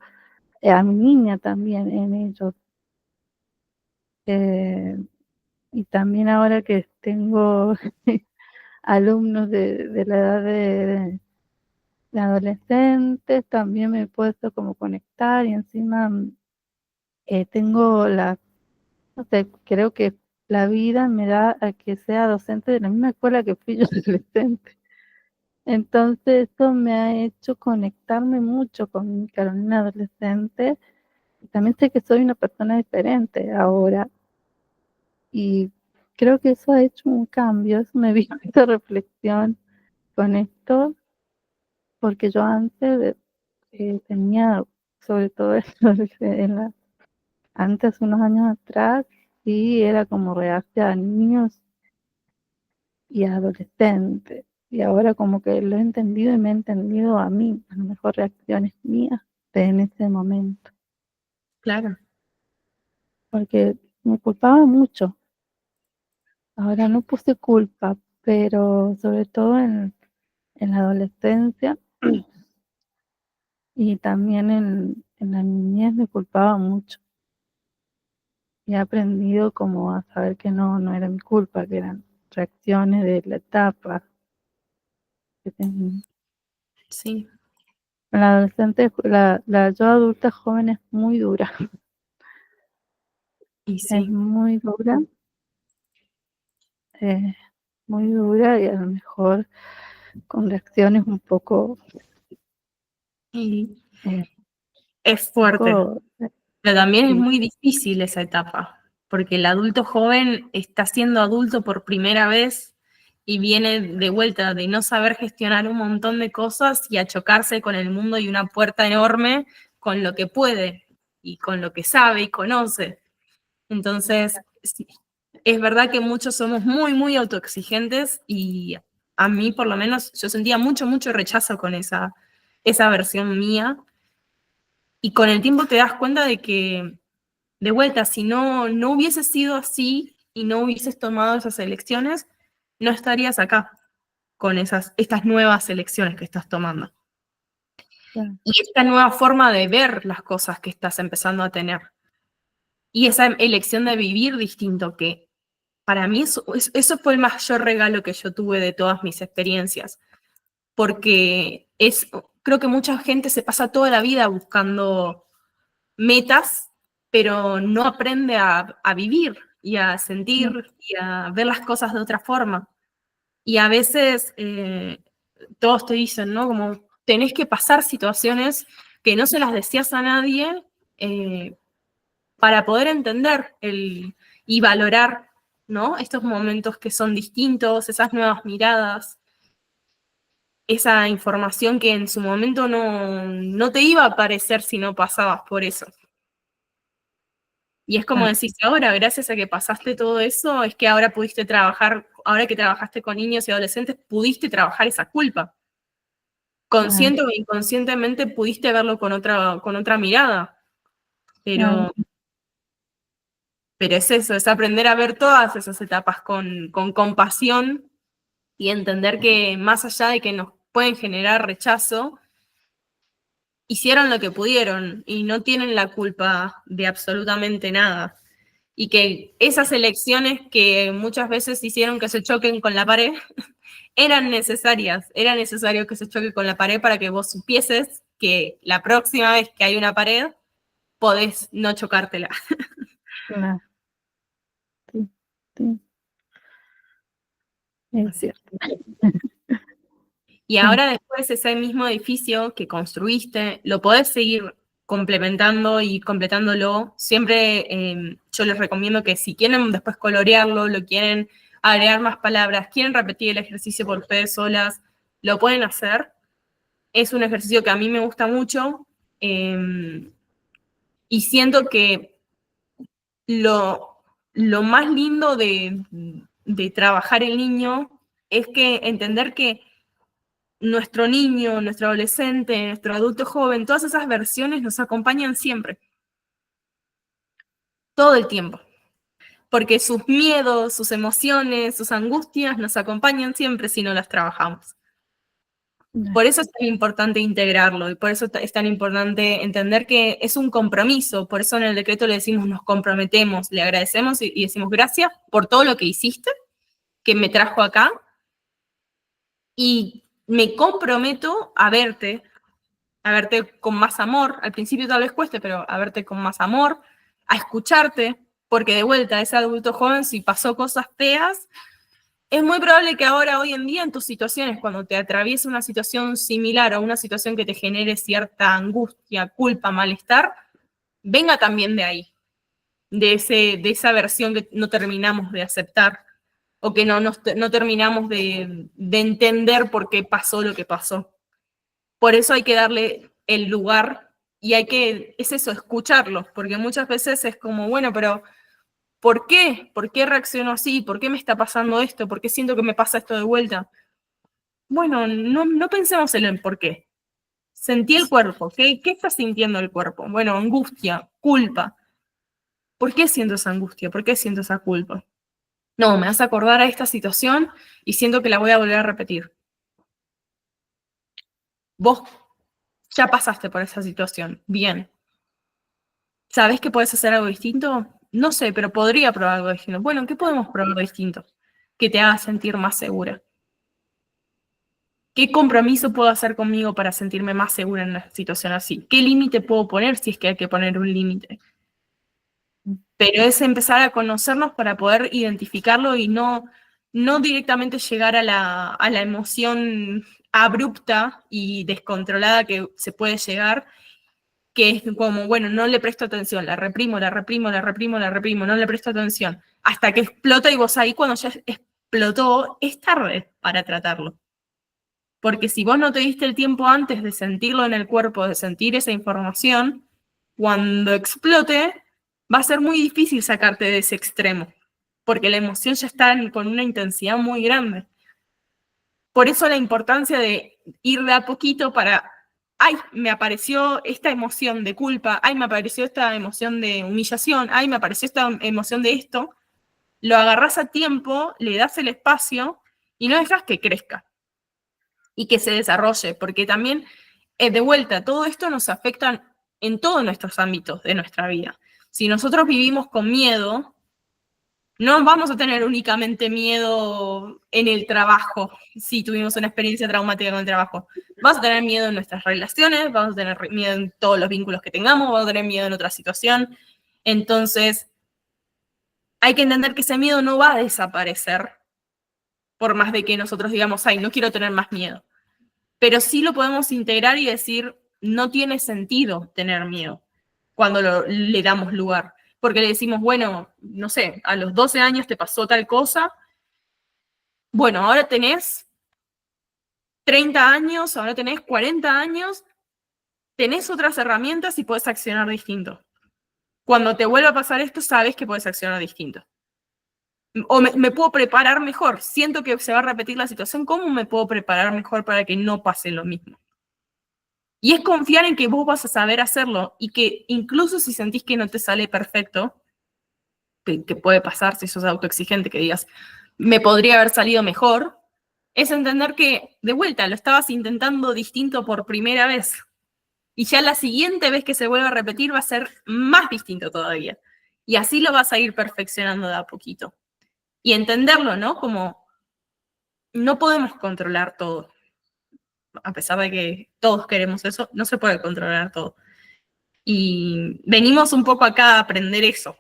a mi niña también en ellos. Eh, y también ahora que tengo alumnos de la edad de adolescentes, también me he puesto como conectar y encima tengo no sé, creo que la vida me da a que sea docente de la misma escuela que fui yo adolescente. Entonces eso me ha hecho conectarme mucho con mi Carolina adolescente. Y también sé que soy una persona diferente ahora y creo que eso ha hecho un cambio, eso me vino esta reflexión con esto, porque yo antes tenía, sobre todo antes, unos años atrás, sí era como reacia a niños y a adolescentes. Y ahora como que lo he entendido y me he entendido a mí, a lo mejor reacciones mías de en ese momento, Claro. porque me culpaba mucho. Ahora no puse culpa, pero sobre todo en la adolescencia y también en la niñez me culpaba mucho. Y he aprendido como a saber que no era mi culpa, que eran reacciones de la etapa que tenía. Sí, La adolescente, la yo adulta joven es muy dura, y es sí. eh, muy dura y a lo mejor con reacciones Y eh, es un fuerte, poco, pero también es sí, muy difícil esa etapa, porque el adulto joven está siendo adulto por primera vez y viene de vuelta de no saber gestionar un montón de cosas y a chocarse con el mundo y una puerta enorme con lo que puede y con lo que sabe y conoce. Entonces, sí, es verdad que muchos somos muy, muy autoexigentes y a mí por lo menos yo sentía mucho, mucho rechazo con esa versión mía y con el tiempo te das cuenta de que, de vuelta, si no hubieses sido así y no hubieses tomado esas elecciones, no estarías acá con estas nuevas elecciones que estás tomando. claro, Y esta nueva forma de ver las cosas que estás empezando a tener. Y esa elección de vivir distinto, que para mí eso fue el mayor regalo que yo tuve de todas mis experiencias, porque creo que mucha gente se pasa toda la vida buscando metas, pero no aprende a vivir y a no, sentir y a ver las cosas de otra forma. Y a veces todos te dicen, ¿no? Como tenés que pasar situaciones que no se las decías a nadie eh, para poder entender y valorar, ¿no? Estos momentos que son distintos, esas nuevas miradas. esa información que en su momento no te iba a aparecer si no pasabas por eso. Y es como decís ahora, gracias a que pasaste todo eso, es que ahora pudiste trabajar, ahora que trabajaste con niños y adolescentes, pudiste trabajar esa culpa. Consciente o inconscientemente pudiste verlo con otra mirada. Pero es eso, es aprender a ver todas esas etapas con compasión y entender que más allá de que nos pueden generar rechazo, hicieron lo que pudieron y no tienen la culpa de absolutamente nada. Y que esas elecciones que muchas veces hicieron que se choquen con la pared eran necesarias. Era necesario que se choque con la pared para que vos supieses que la próxima vez que hay una pared, podés no chocártela. Claro. Sí, sí. Es cierto. Y ahora después ese mismo edificio que construiste, lo podés seguir complementando y completándolo. Siempre yo les recomiendo que si quieren después colorearlo, lo quieren agregar más palabras, quieren repetir el ejercicio por ustedes solas, lo pueden hacer. Es un ejercicio que a mí me gusta mucho y siento que lo más lindo de trabajar el niño es que entender que nuestro niño, nuestro adolescente, nuestro adulto joven, todas esas versiones nos acompañan siempre, todo el tiempo, porque sus miedos, sus emociones, sus angustias nos acompañan siempre si no las trabajamos. Por eso es tan importante integrarlo y por eso es tan importante entender que es un compromiso. Por eso en el decreto le decimos nos comprometemos, le agradecemos y decimos gracias por todo lo que hiciste, que me trajo acá, y me comprometo a verte con más amor. Al principio tal vez cueste, pero a verte con más amor, a escucharte, porque de vuelta, ese adulto joven, si pasó cosas feas, es muy probable que ahora, hoy en día, en tus situaciones, cuando te atraviese una situación similar o una situación que te genere cierta angustia, culpa, malestar, venga también de ahí, de esa versión que no terminamos de aceptar o que no terminamos de entender por qué pasó lo que pasó. Por eso hay que darle el lugar y es eso, escucharlos, porque muchas veces es como, bueno, pero ¿por qué? ¿Por qué reacciono así? ¿Por qué me está pasando esto? ¿Por qué siento que me pasa esto de vuelta? Bueno, no pensemos en el por qué. Sentí el cuerpo. ¿Qué está sintiendo el cuerpo? Bueno, angustia, culpa. ¿Por qué siento esa angustia? ¿Por qué siento esa culpa? No, me hace acordar a esta situación y siento que la voy a volver a repetir. Vos ya pasaste por esa situación. Bien. ¿Sabés que puedes hacer algo distinto? No sé, pero podría probar algo distinto. Bueno, ¿qué podemos probar distinto? Que te haga sentir más segura. ¿Qué compromiso puedo hacer conmigo para sentirme más segura en una situación así? ¿Qué límite puedo poner si es que hay que poner un límite? Pero es empezar a conocernos para poder identificarlo y no directamente llegar a la emoción abrupta y descontrolada que se puede llegar, que es como, bueno, no le presto atención, la reprimo, la reprimo, la reprimo, la reprimo, no le presto atención, hasta que explota y vos ahí cuando ya explotó, es tarde para tratarlo. Porque si vos no te diste el tiempo antes de sentirlo en el cuerpo, de sentir esa información, cuando explote, va a ser muy difícil sacarte de ese extremo, porque la emoción ya está con una intensidad muy grande. Por eso la importancia de ir de a poquito para, ay, me apareció esta emoción de culpa, ay, me apareció esta emoción de humillación, ay, me apareció esta emoción de esto, lo agarrás a tiempo, le das el espacio y no dejas que crezca y que se desarrolle, porque también, de vuelta, todo esto nos afecta en todos nuestros ámbitos de nuestra vida. Si nosotros vivimos con miedo, no vamos a tener únicamente miedo en el trabajo, si tuvimos una experiencia traumática con el trabajo. Vamos a tener miedo en nuestras relaciones, vamos a tener miedo en todos los vínculos que tengamos, vamos a tener miedo en otra situación. Entonces, hay que entender que ese miedo no va a desaparecer, por más de que nosotros digamos, ay, no quiero tener más miedo. Pero sí lo podemos integrar y decir, no tiene sentido tener miedo cuando le damos lugar. Porque le decimos, bueno, no sé, a los 12 años te pasó tal cosa, bueno, ahora tenés 30 años, ahora tenés 40 años, tenés otras herramientas y podés accionar distinto. Cuando te vuelva a pasar esto, sabes que podés accionar distinto. O me puedo preparar mejor. Siento que se va a repetir la situación. ¿Cómo me puedo preparar mejor para que no pase lo mismo? Y es confiar en que vos vas a saber hacerlo y que incluso si sentís que no te sale perfecto, que puede pasar si sos autoexigente, que digas, me podría haber salido mejor, es entender que, de vuelta, lo estabas intentando distinto por primera vez. Y ya la siguiente vez que se vuelva a repetir va a ser más distinto todavía. Y así lo vas a ir perfeccionando de a poquito. Y entenderlo, ¿no? Como no podemos controlar todo. A pesar de que todos queremos eso, no se puede controlar todo. Y venimos un poco acá a aprender eso.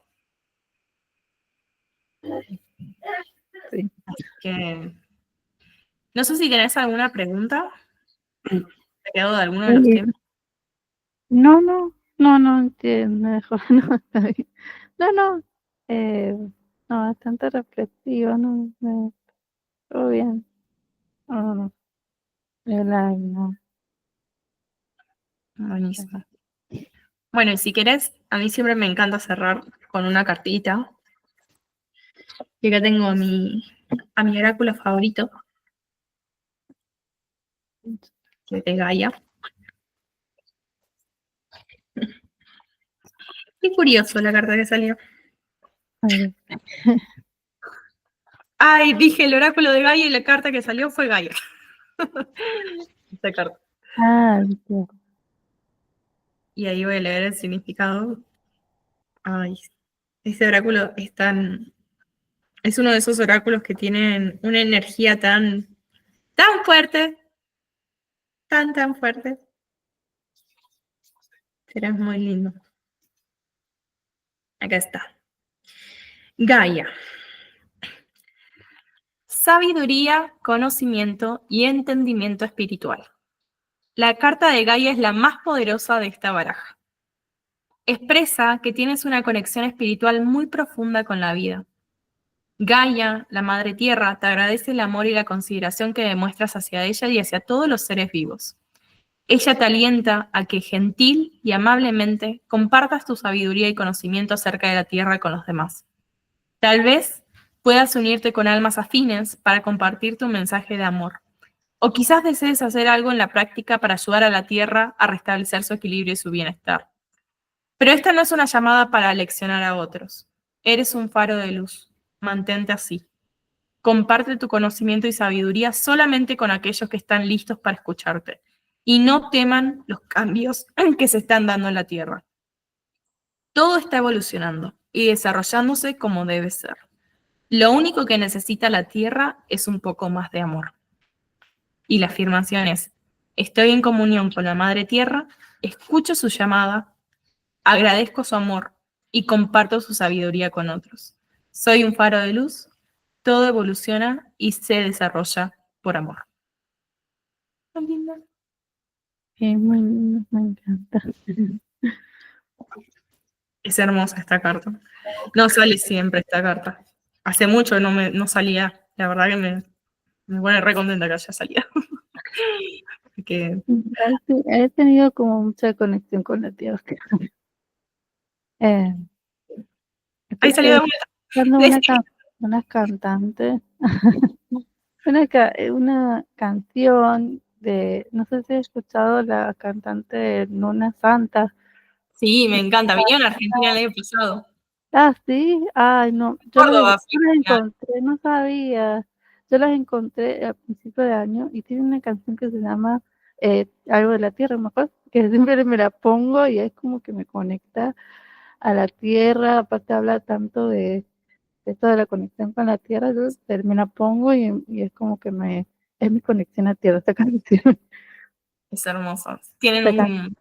Sí. Así que no sé si tenés alguna pregunta. ¿Te ha quedado de alguno de los temas? No entiendo, me dejó, no, está bien. No, no, bastante reflexivo, todo bien. No, no. Buenísimo. Bueno, y si querés, a mí siempre me encanta cerrar con una cartita. Y acá tengo a mi oráculo favorito, que es de Gaia. Qué curioso la carta que salió. Ay, Ay, dije el oráculo de Gaia y la carta que salió fue Gaia. Esta carta. Dios. Y ahí voy a leer el significado. Ay, este oráculo es uno de esos oráculos que tienen una energía tan fuerte, tan fuerte. Pero es muy lindo. Acá está. Gaia. Sabiduría, conocimiento y entendimiento espiritual. La carta de Gaia es la más poderosa de esta baraja. Expresa que tienes una conexión espiritual muy profunda con la vida. Gaia, la Madre Tierra, te agradece el amor y la consideración que demuestras hacia ella y hacia todos los seres vivos. Ella te alienta a que gentil y amablemente compartas tu sabiduría y conocimiento acerca de la Tierra con los demás. Tal vez puedas unirte con almas afines para compartir tu mensaje de amor. O quizás desees hacer algo en la práctica para ayudar a la Tierra a restablecer su equilibrio y su bienestar. Pero esta no es una llamada para leccionar a otros. Eres un faro de luz. Mantente así. Comparte tu conocimiento y sabiduría solamente con aquellos que están listos para escucharte. Y no teman los cambios que se están dando en la Tierra. Todo está evolucionando y desarrollándose como debe ser. Lo único que necesita la Tierra es un poco más de amor. Y la afirmación es, estoy en comunión con la Madre Tierra, escucho su llamada, agradezco su amor y comparto su sabiduría con otros. Soy un faro de luz, todo evoluciona y se desarrolla por amor. Qué linda. Sí, muy lindo, me encanta. Es hermosa esta carta. No sale siempre esta carta. Hace mucho no salía. La verdad que me pone re contenta que haya salido. Porque Sí, he tenido como mucha conexión con la tierra. Eh, ahí estoy salió de escuchando vuelta. una cantante, una canción de, no sé si has escuchado la cantante Luna Santa. Sí, me encanta. Vinieron a Argentina el año pasado. Sí, ay, no, Córdoba, yo las encontré, no sabía, yo las encontré a principio de año y tiene una canción que se llama algo de la tierra, mejor, que siempre me la pongo y es como que me conecta a la tierra, aparte habla tanto de esto de la conexión con la tierra, yo me la pongo y es como que es mi conexión a tierra esta canción. es hermoso. Tienen Esta can-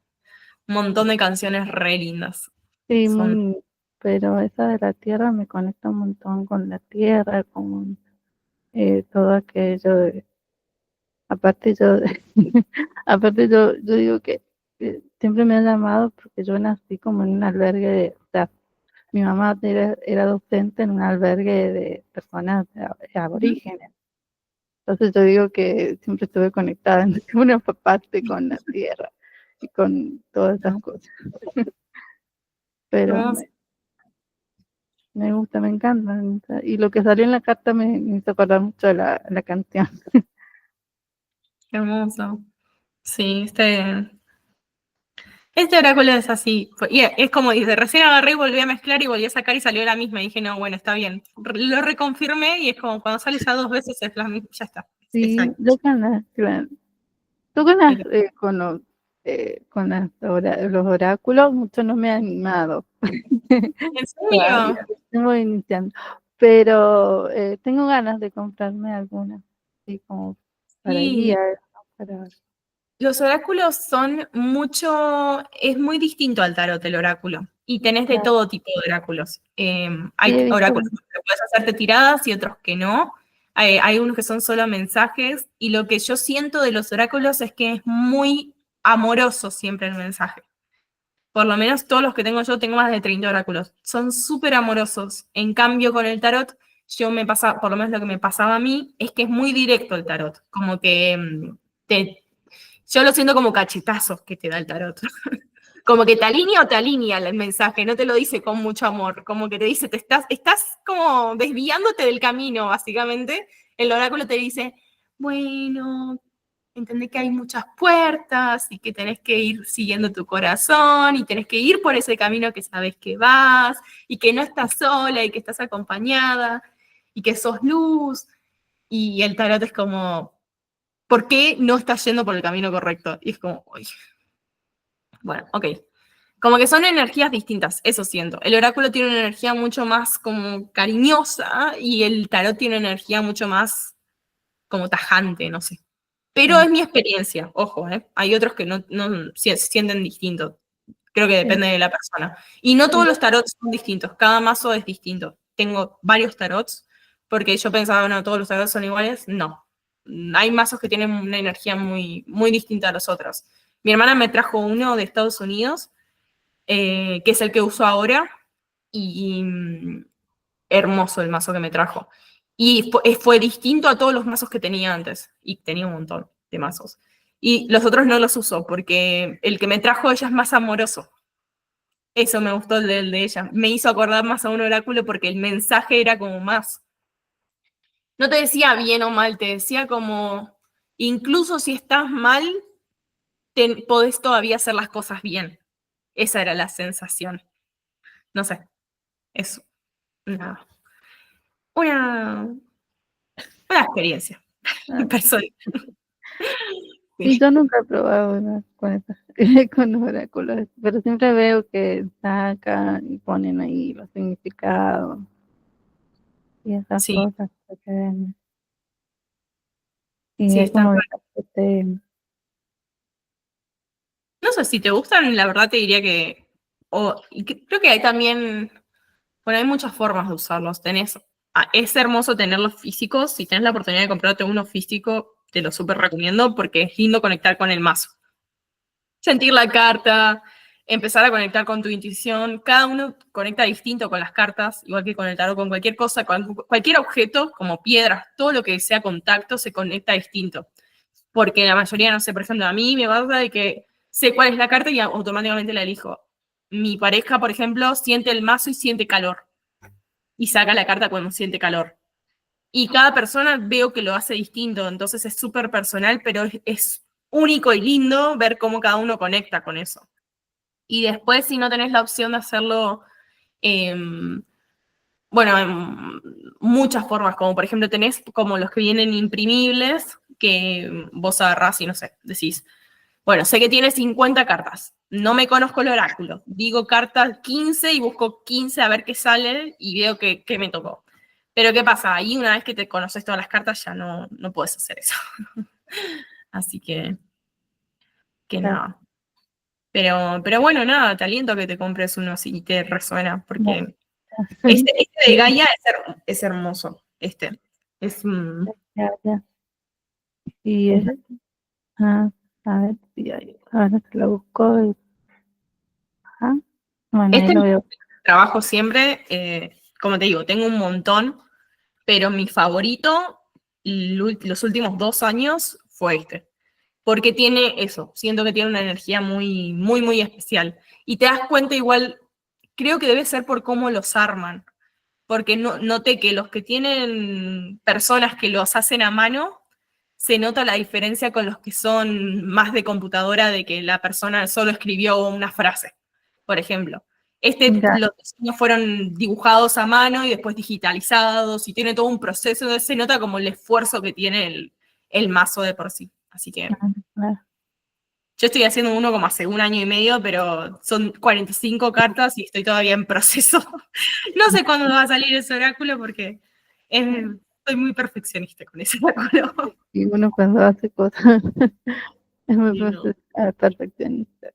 un montón de canciones re lindas. sí, Son, pero esa de la tierra me conecta un montón con la tierra, con todo aquello aparte yo, aparte yo digo que siempre me ha llamado porque yo nací como en un albergue o sea, mi mamá era docente en un albergue de personas aborígenes. Entonces yo digo que siempre estuve conectada en una parte con la tierra y con todas esas cosas. Pero Hermoso, me gusta, me encanta, me gusta. Y lo que salió en la carta me hizo acordar mucho de la canción. hermoso. Sí, este oráculo es así. Y es como dice, recién agarré y volví a mezclar y volví a sacar y salió la misma. Y dije, no, bueno, está bien. Lo reconfirmé y es como cuando sale ya 2 veces es la misma, ya está. Sí, Exacto. yo con las, claro. Tú con los oráculos, mucho no me ha animado. ¿En Todavía serio? estoy muy iniciando. Pero tengo ganas de comprarme alguna, así como para Sí. guiar, ¿no? Para, Los oráculos es muy distinto al tarot el oráculo. Y tenés de claro, todo tipo de oráculos. sí, Hay he visto, oráculos que puedes hacerte tiradas y otros que no. Hay unos que son solo mensajes. Y lo que yo siento de los oráculos es que es muy amoroso siempre el mensaje. Por lo menos todos los que tengo yo, tengo más de 30 oráculos. Son súper amorosos. En cambio, con el tarot, por lo menos lo que me pasaba a mí, es que es muy directo el tarot. Como que yo lo siento como cachetazos que te da el tarot. Como que te alinea el mensaje, no te lo dice con mucho amor. Como que te dice, estás como desviándote del camino, básicamente. El oráculo te dice, bueno, entendés que hay muchas puertas y que tenés que ir siguiendo tu corazón y tenés que ir por ese camino que sabes que vas y que no estás sola y que estás acompañada y que sos luz. Y el tarot es como, ¿por qué no estás yendo por el camino correcto? Y es como, uy, bueno, ok. Como que son energías distintas, eso siento. El oráculo tiene una energía mucho más como cariñosa y el tarot tiene una energía mucho más como tajante, no sé. Pero es mi experiencia, ojo, ¿eh? Hay otros que no sienten distinto. Creo que sí, depende de la persona. Y no sí, todos los tarots son distintos, cada mazo es distinto. Tengo varios tarots, porque yo pensaba, no, todos los tarots son iguales. No. Hay mazos que tienen una energía muy, muy distinta a los otros. Mi hermana me trajo uno de Estados Unidos, que es el que uso ahora, y hermoso el mazo que me trajo. Y fue distinto a todos los mazos que tenía antes. Y tenía un montón de mazos. Y los otros no los uso, porque el que me trajo ella es más amoroso. Eso me gustó el de ella. Me hizo acordar más a un oráculo porque el mensaje era como más. No te decía bien o mal, te decía como, incluso si estás mal, podés todavía hacer las cosas bien. Esa era la sensación. No sé, es una, una, una experiencia ah, personal. sí, Sí, yo nunca he probado una con con los oráculos, pero siempre veo que sacan y ponen ahí los significados y esas sí, cosas que ven. Y sí, es están como buenos. No sé, si te gustan, la verdad te diría que, creo que hay también, bueno, hay muchas formas de usarlos. Es hermoso tenerlos físicos. Si tenés la oportunidad de comprarte uno físico, te lo súper recomiendo porque es lindo conectar con el mazo. Sentir la carta, empezar a conectar con tu intuición. Cada uno conecta distinto con las cartas, igual que con el tarot, con cualquier cosa, con cualquier objeto, como piedras, todo lo que sea contacto se conecta distinto. Porque la mayoría, no sé, por ejemplo, a mí me pasa de que sé cuál es la carta y automáticamente la elijo. Mi pareja, por ejemplo, siente el mazo y siente calor. Y saca la carta cuando siente calor. Y cada persona veo que lo hace distinto, entonces es súper personal, pero es único y lindo ver cómo cada uno conecta con eso. Y después, si no tenés la opción de hacerlo, eh, bueno, en muchas formas, como por ejemplo tenés como los que vienen imprimibles, que vos agarrás y no sé, decís, bueno, sé que tiene 50 cartas, no me conozco el oráculo, digo cartas 15 y busco 15 a ver qué sale y veo qué me tocó. Pero ¿qué pasa? Ahí una vez que te conoces todas las cartas ya no puedes hacer eso. Así que Claro, nada. Pero bueno, nada, te aliento a que te compres uno si te resuena, ya, porque este de sí, Gaia es hermoso. Es, ya, ya. Y ah, a ver si ahora se lo busco. Ajá. Bueno, ahí este lo veo. trabajo siempre, como te digo, tengo un montón, pero mi favorito, los últimos 2 años fue este. Porque tiene eso, siento que tiene una energía muy, muy, muy especial. Y te das cuenta igual, creo que debe ser por cómo los arman, porque noté que los que tienen personas que los hacen a mano, se nota la diferencia con los que son más de computadora, de que la persona solo escribió una frase, por ejemplo. Ya, Los diseños fueron dibujados a mano y después digitalizados y tiene todo un proceso, entonces se nota como el esfuerzo que tiene el mazo de por sí. Así que claro. yo estoy haciendo uno como hace 1 año y medio, pero son 45 cartas y estoy todavía en proceso. No sé cuándo va a salir ese oráculo porque soy muy perfeccionista con ese oráculo. Y uno cuando hace cosas es muy Sí, no. perfeccionista.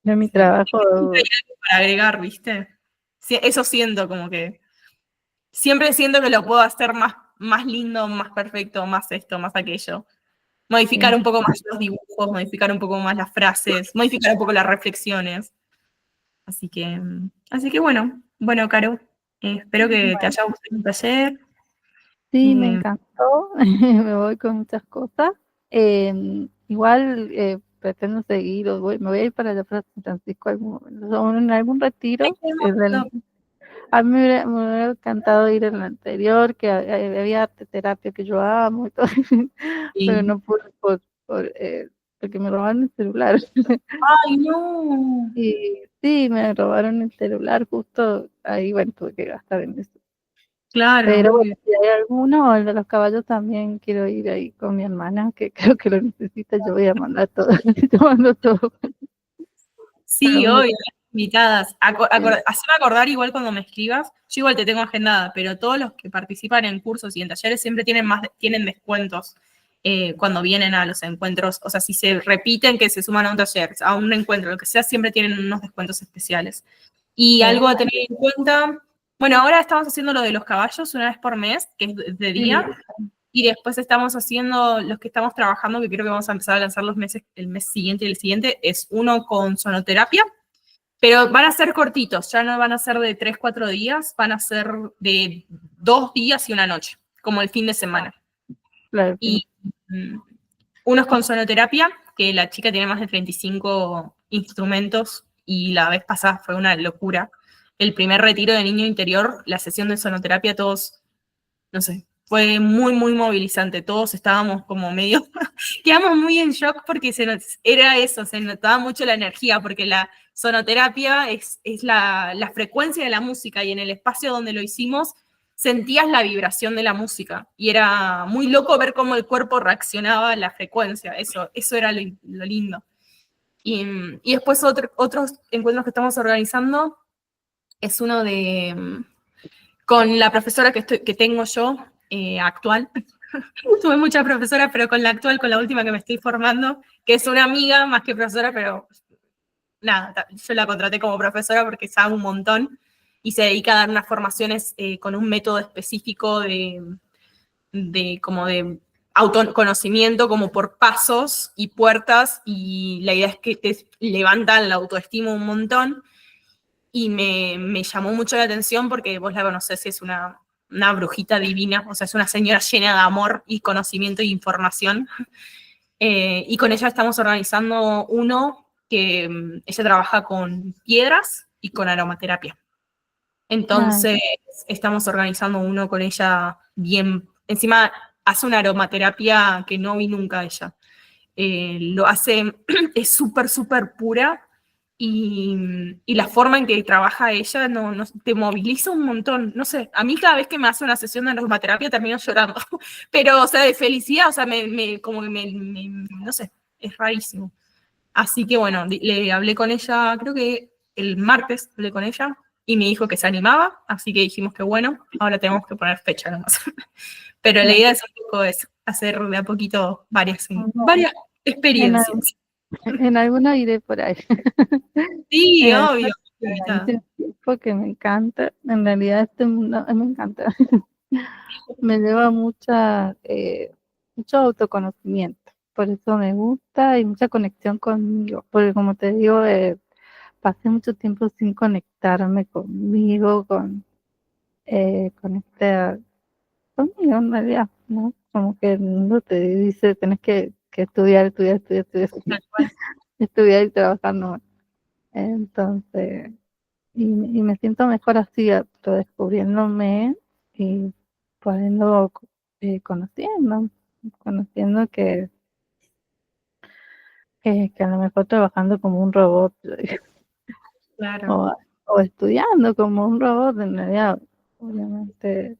Yo en mi Sí. Siempre trabajo, hay algo para agregar, ¿viste? Sí, eso siento como que siempre siento que lo puedo hacer más lindo, más perfecto, más esto, más aquello. Modificar sí. un poco más los dibujos, modificar un poco más las frases, modificar un poco las reflexiones. Así que bueno, Caro, espero que te Bueno, haya gustado el taller. sí, me Eh, encantó. Me voy con muchas cosas. Igual pretendo seguir, me voy a ir para allá para San Francisco en algún Ay, retiro. qué hermoso. A mí me hubiera encantado ir en el anterior, que había arte terapia que yo amo y todo, pero Sí. no pude porque me robaron el celular. Ay, no. Y sí, me robaron el celular justo ahí, bueno, tuve que gastar en eso. Claro, Pero bueno, obvio. si hay alguno, el de los caballos también quiero ir ahí con mi hermana, que creo que lo necesita, yo voy a mandar todo, yo mando todo. Sí, obvio, invitadas. Haceme acordar igual cuando me escribas. Yo igual te tengo agendada, pero todos los que participan en cursos y en talleres siempre tienen descuentos cuando vienen a los encuentros. O sea, si se repiten que se suman a un taller, a un encuentro, lo que sea, siempre tienen unos descuentos especiales. Y Claro. algo a tener en cuenta, bueno, ahora estamos haciendo lo de los caballos una vez por mes, que es de Sí, día, y después estamos haciendo los que estamos trabajando, que creo que vamos a empezar a lanzar el mes siguiente y el siguiente, es uno con sonoterapia, pero van a ser cortitos, ya no van a ser de 3, 4 días, van a ser de 2 días y una noche, como el fin de semana. claro, sí. Y unos con sonoterapia, que la chica tiene más de 35 instrumentos y la vez pasada fue una locura. El primer retiro de niño interior, la sesión de sonoterapia, todos, no sé, fue muy, muy movilizante. Todos estábamos como medio, quedamos muy en shock porque era eso, se notaba mucho la energía, porque la sonoterapia es la frecuencia de la música y en el espacio donde lo hicimos sentías la vibración de la música y era muy loco ver cómo el cuerpo reaccionaba a la frecuencia, eso era lo lindo. Y después otros encuentros que estamos organizando es uno con la profesora que tengo yo, actual. Tuve muchas profesoras, pero con la actual, con la última que me estoy formando, que es una amiga más que profesora, pero nada, yo la contraté como profesora porque sabe un montón y se dedica a dar unas formaciones con un método específico como de autoconocimiento, como por pasos y puertas, y la idea es que te levantan la autoestima un montón, y me llamó mucho la atención porque vos la conocés, es una brujita divina, o sea, es una señora llena de amor y conocimiento e información. Y con ella estamos organizando uno que ella trabaja con piedras y con aromaterapia. Ah, Entonces, estamos organizando uno con ella bien. Encima, hace una aromaterapia que no vi nunca ella. Lo hace, es súper, súper pura y la forma en que trabaja ella te moviliza un montón. No sé, a mí cada vez que me hace una sesión de aromaterapia termino llorando, pero, o sea, de felicidad, o sea, como que no sé, es rarísimo. Así que bueno, le hablé con ella, creo que el martes hablé con ella y me dijo que se animaba, así que dijimos que bueno, ahora tenemos que poner fecha nomás. Pero la claro. idea es un poco eso, hacer de a poquito Bueno, varias en, experiencias. en alguna iré por ahí. Sí, Eh, obvio, Organice invitada. el tiempo que me encanta. En realidad este mundo me encanta. Me lleva mucho autoconocimiento. Por eso me gusta y mucha conexión conmigo. Porque como te digo, pasé mucho tiempo sin conectarme conmigo, con conmigo en realidad, ¿no? como que el mundo te dice, tenés que estudiar, Tal cual. estudiar y trabajar, no. Entonces, y me siento mejor así, descubriéndome y pudiendo, conociendo que a lo mejor trabajando como un robot Claro. o estudiando como un robot, en realidad, obviamente,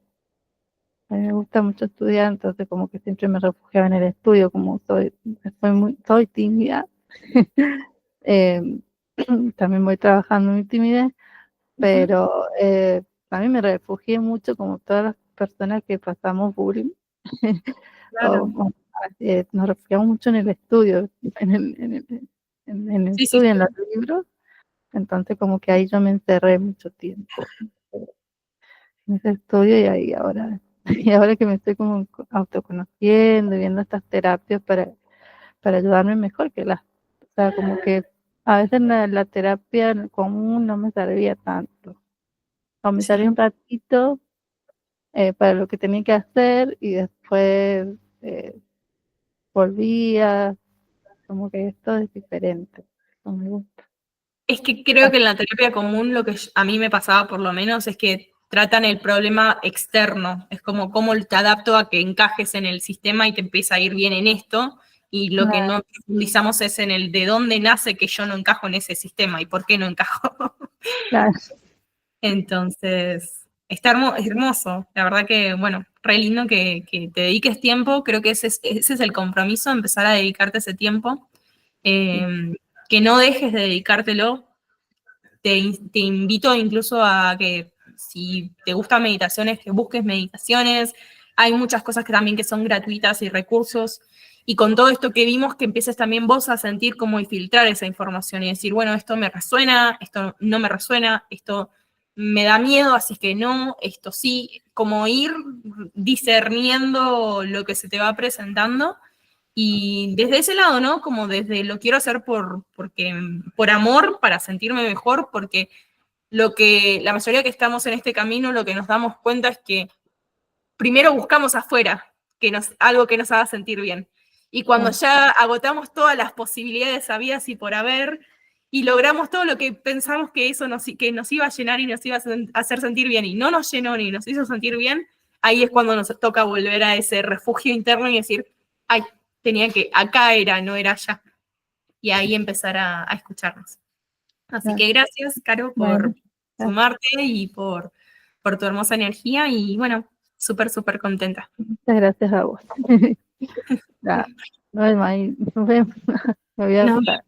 a mí me gusta mucho estudiar, entonces como que siempre me refugiaba en el estudio, como soy tímida, eh, también voy trabajando mi timidez, Ujú. pero también me refugié mucho como todas las personas que pasamos bullying, Claro. nos refugiamos mucho en el estudio, en el Sí, sí, estudio, en sí. los libros, entonces como que ahí yo me encerré mucho tiempo en ese estudio y ahí ahora, y ahora que me estoy como autoconociendo, viendo estas terapias para ayudarme mejor o sea, como que a veces la terapia común no me servía tanto, o me servía Sí. un ratito para lo que tenía que hacer y después eh, volvía, como que esto es diferente, no me gusta. Es que creo que en la terapia común lo que a mí me pasaba por lo menos es que tratan el problema externo, es como cómo te adapto a que encajes en el sistema y te empieza a ir bien en esto, y lo que no profundizamos es en el de dónde nace que yo no encajo en ese sistema y por qué no encajo. Claro, Entonces, está hermoso, la verdad que, bueno, re lindo que te dediques tiempo, creo que ese es el compromiso, empezar a dedicarte ese tiempo, sí, que no dejes de dedicártelo. Te invito incluso a que si te gustan meditaciones, que busques meditaciones. Hay muchas cosas que también que son gratuitas y recursos. Y con todo esto que vimos, que empieces también vos a sentir cómo y filtrar esa información y decir, bueno, esto me resuena, esto no me resuena, esto me da miedo, así que no, esto sí, como ir discerniendo lo que se te va presentando y desde ese lado, ¿no? Como desde lo quiero hacer por amor, para sentirme mejor, porque lo que la mayoría que estamos en este camino, lo que nos damos cuenta es que primero buscamos afuera algo que nos haga sentir bien. Y cuando claro, ya agotamos todas las posibilidades habidas y por haber, y logramos todo lo que pensamos que eso que nos iba a llenar y nos iba a hacer sentir bien, y no nos llenó ni nos hizo sentir bien, ahí es cuando nos toca volver a ese refugio interno y decir, ay, acá era, no era allá. Y ahí empezar a escucharnos. Así claro. que gracias, Caro, por Bueno, sumarte y por tu hermosa energía y bueno, súper, súper contenta. muchas gracias a vos. Ya, no, May, nos vemos. Me voy a Nos acostar.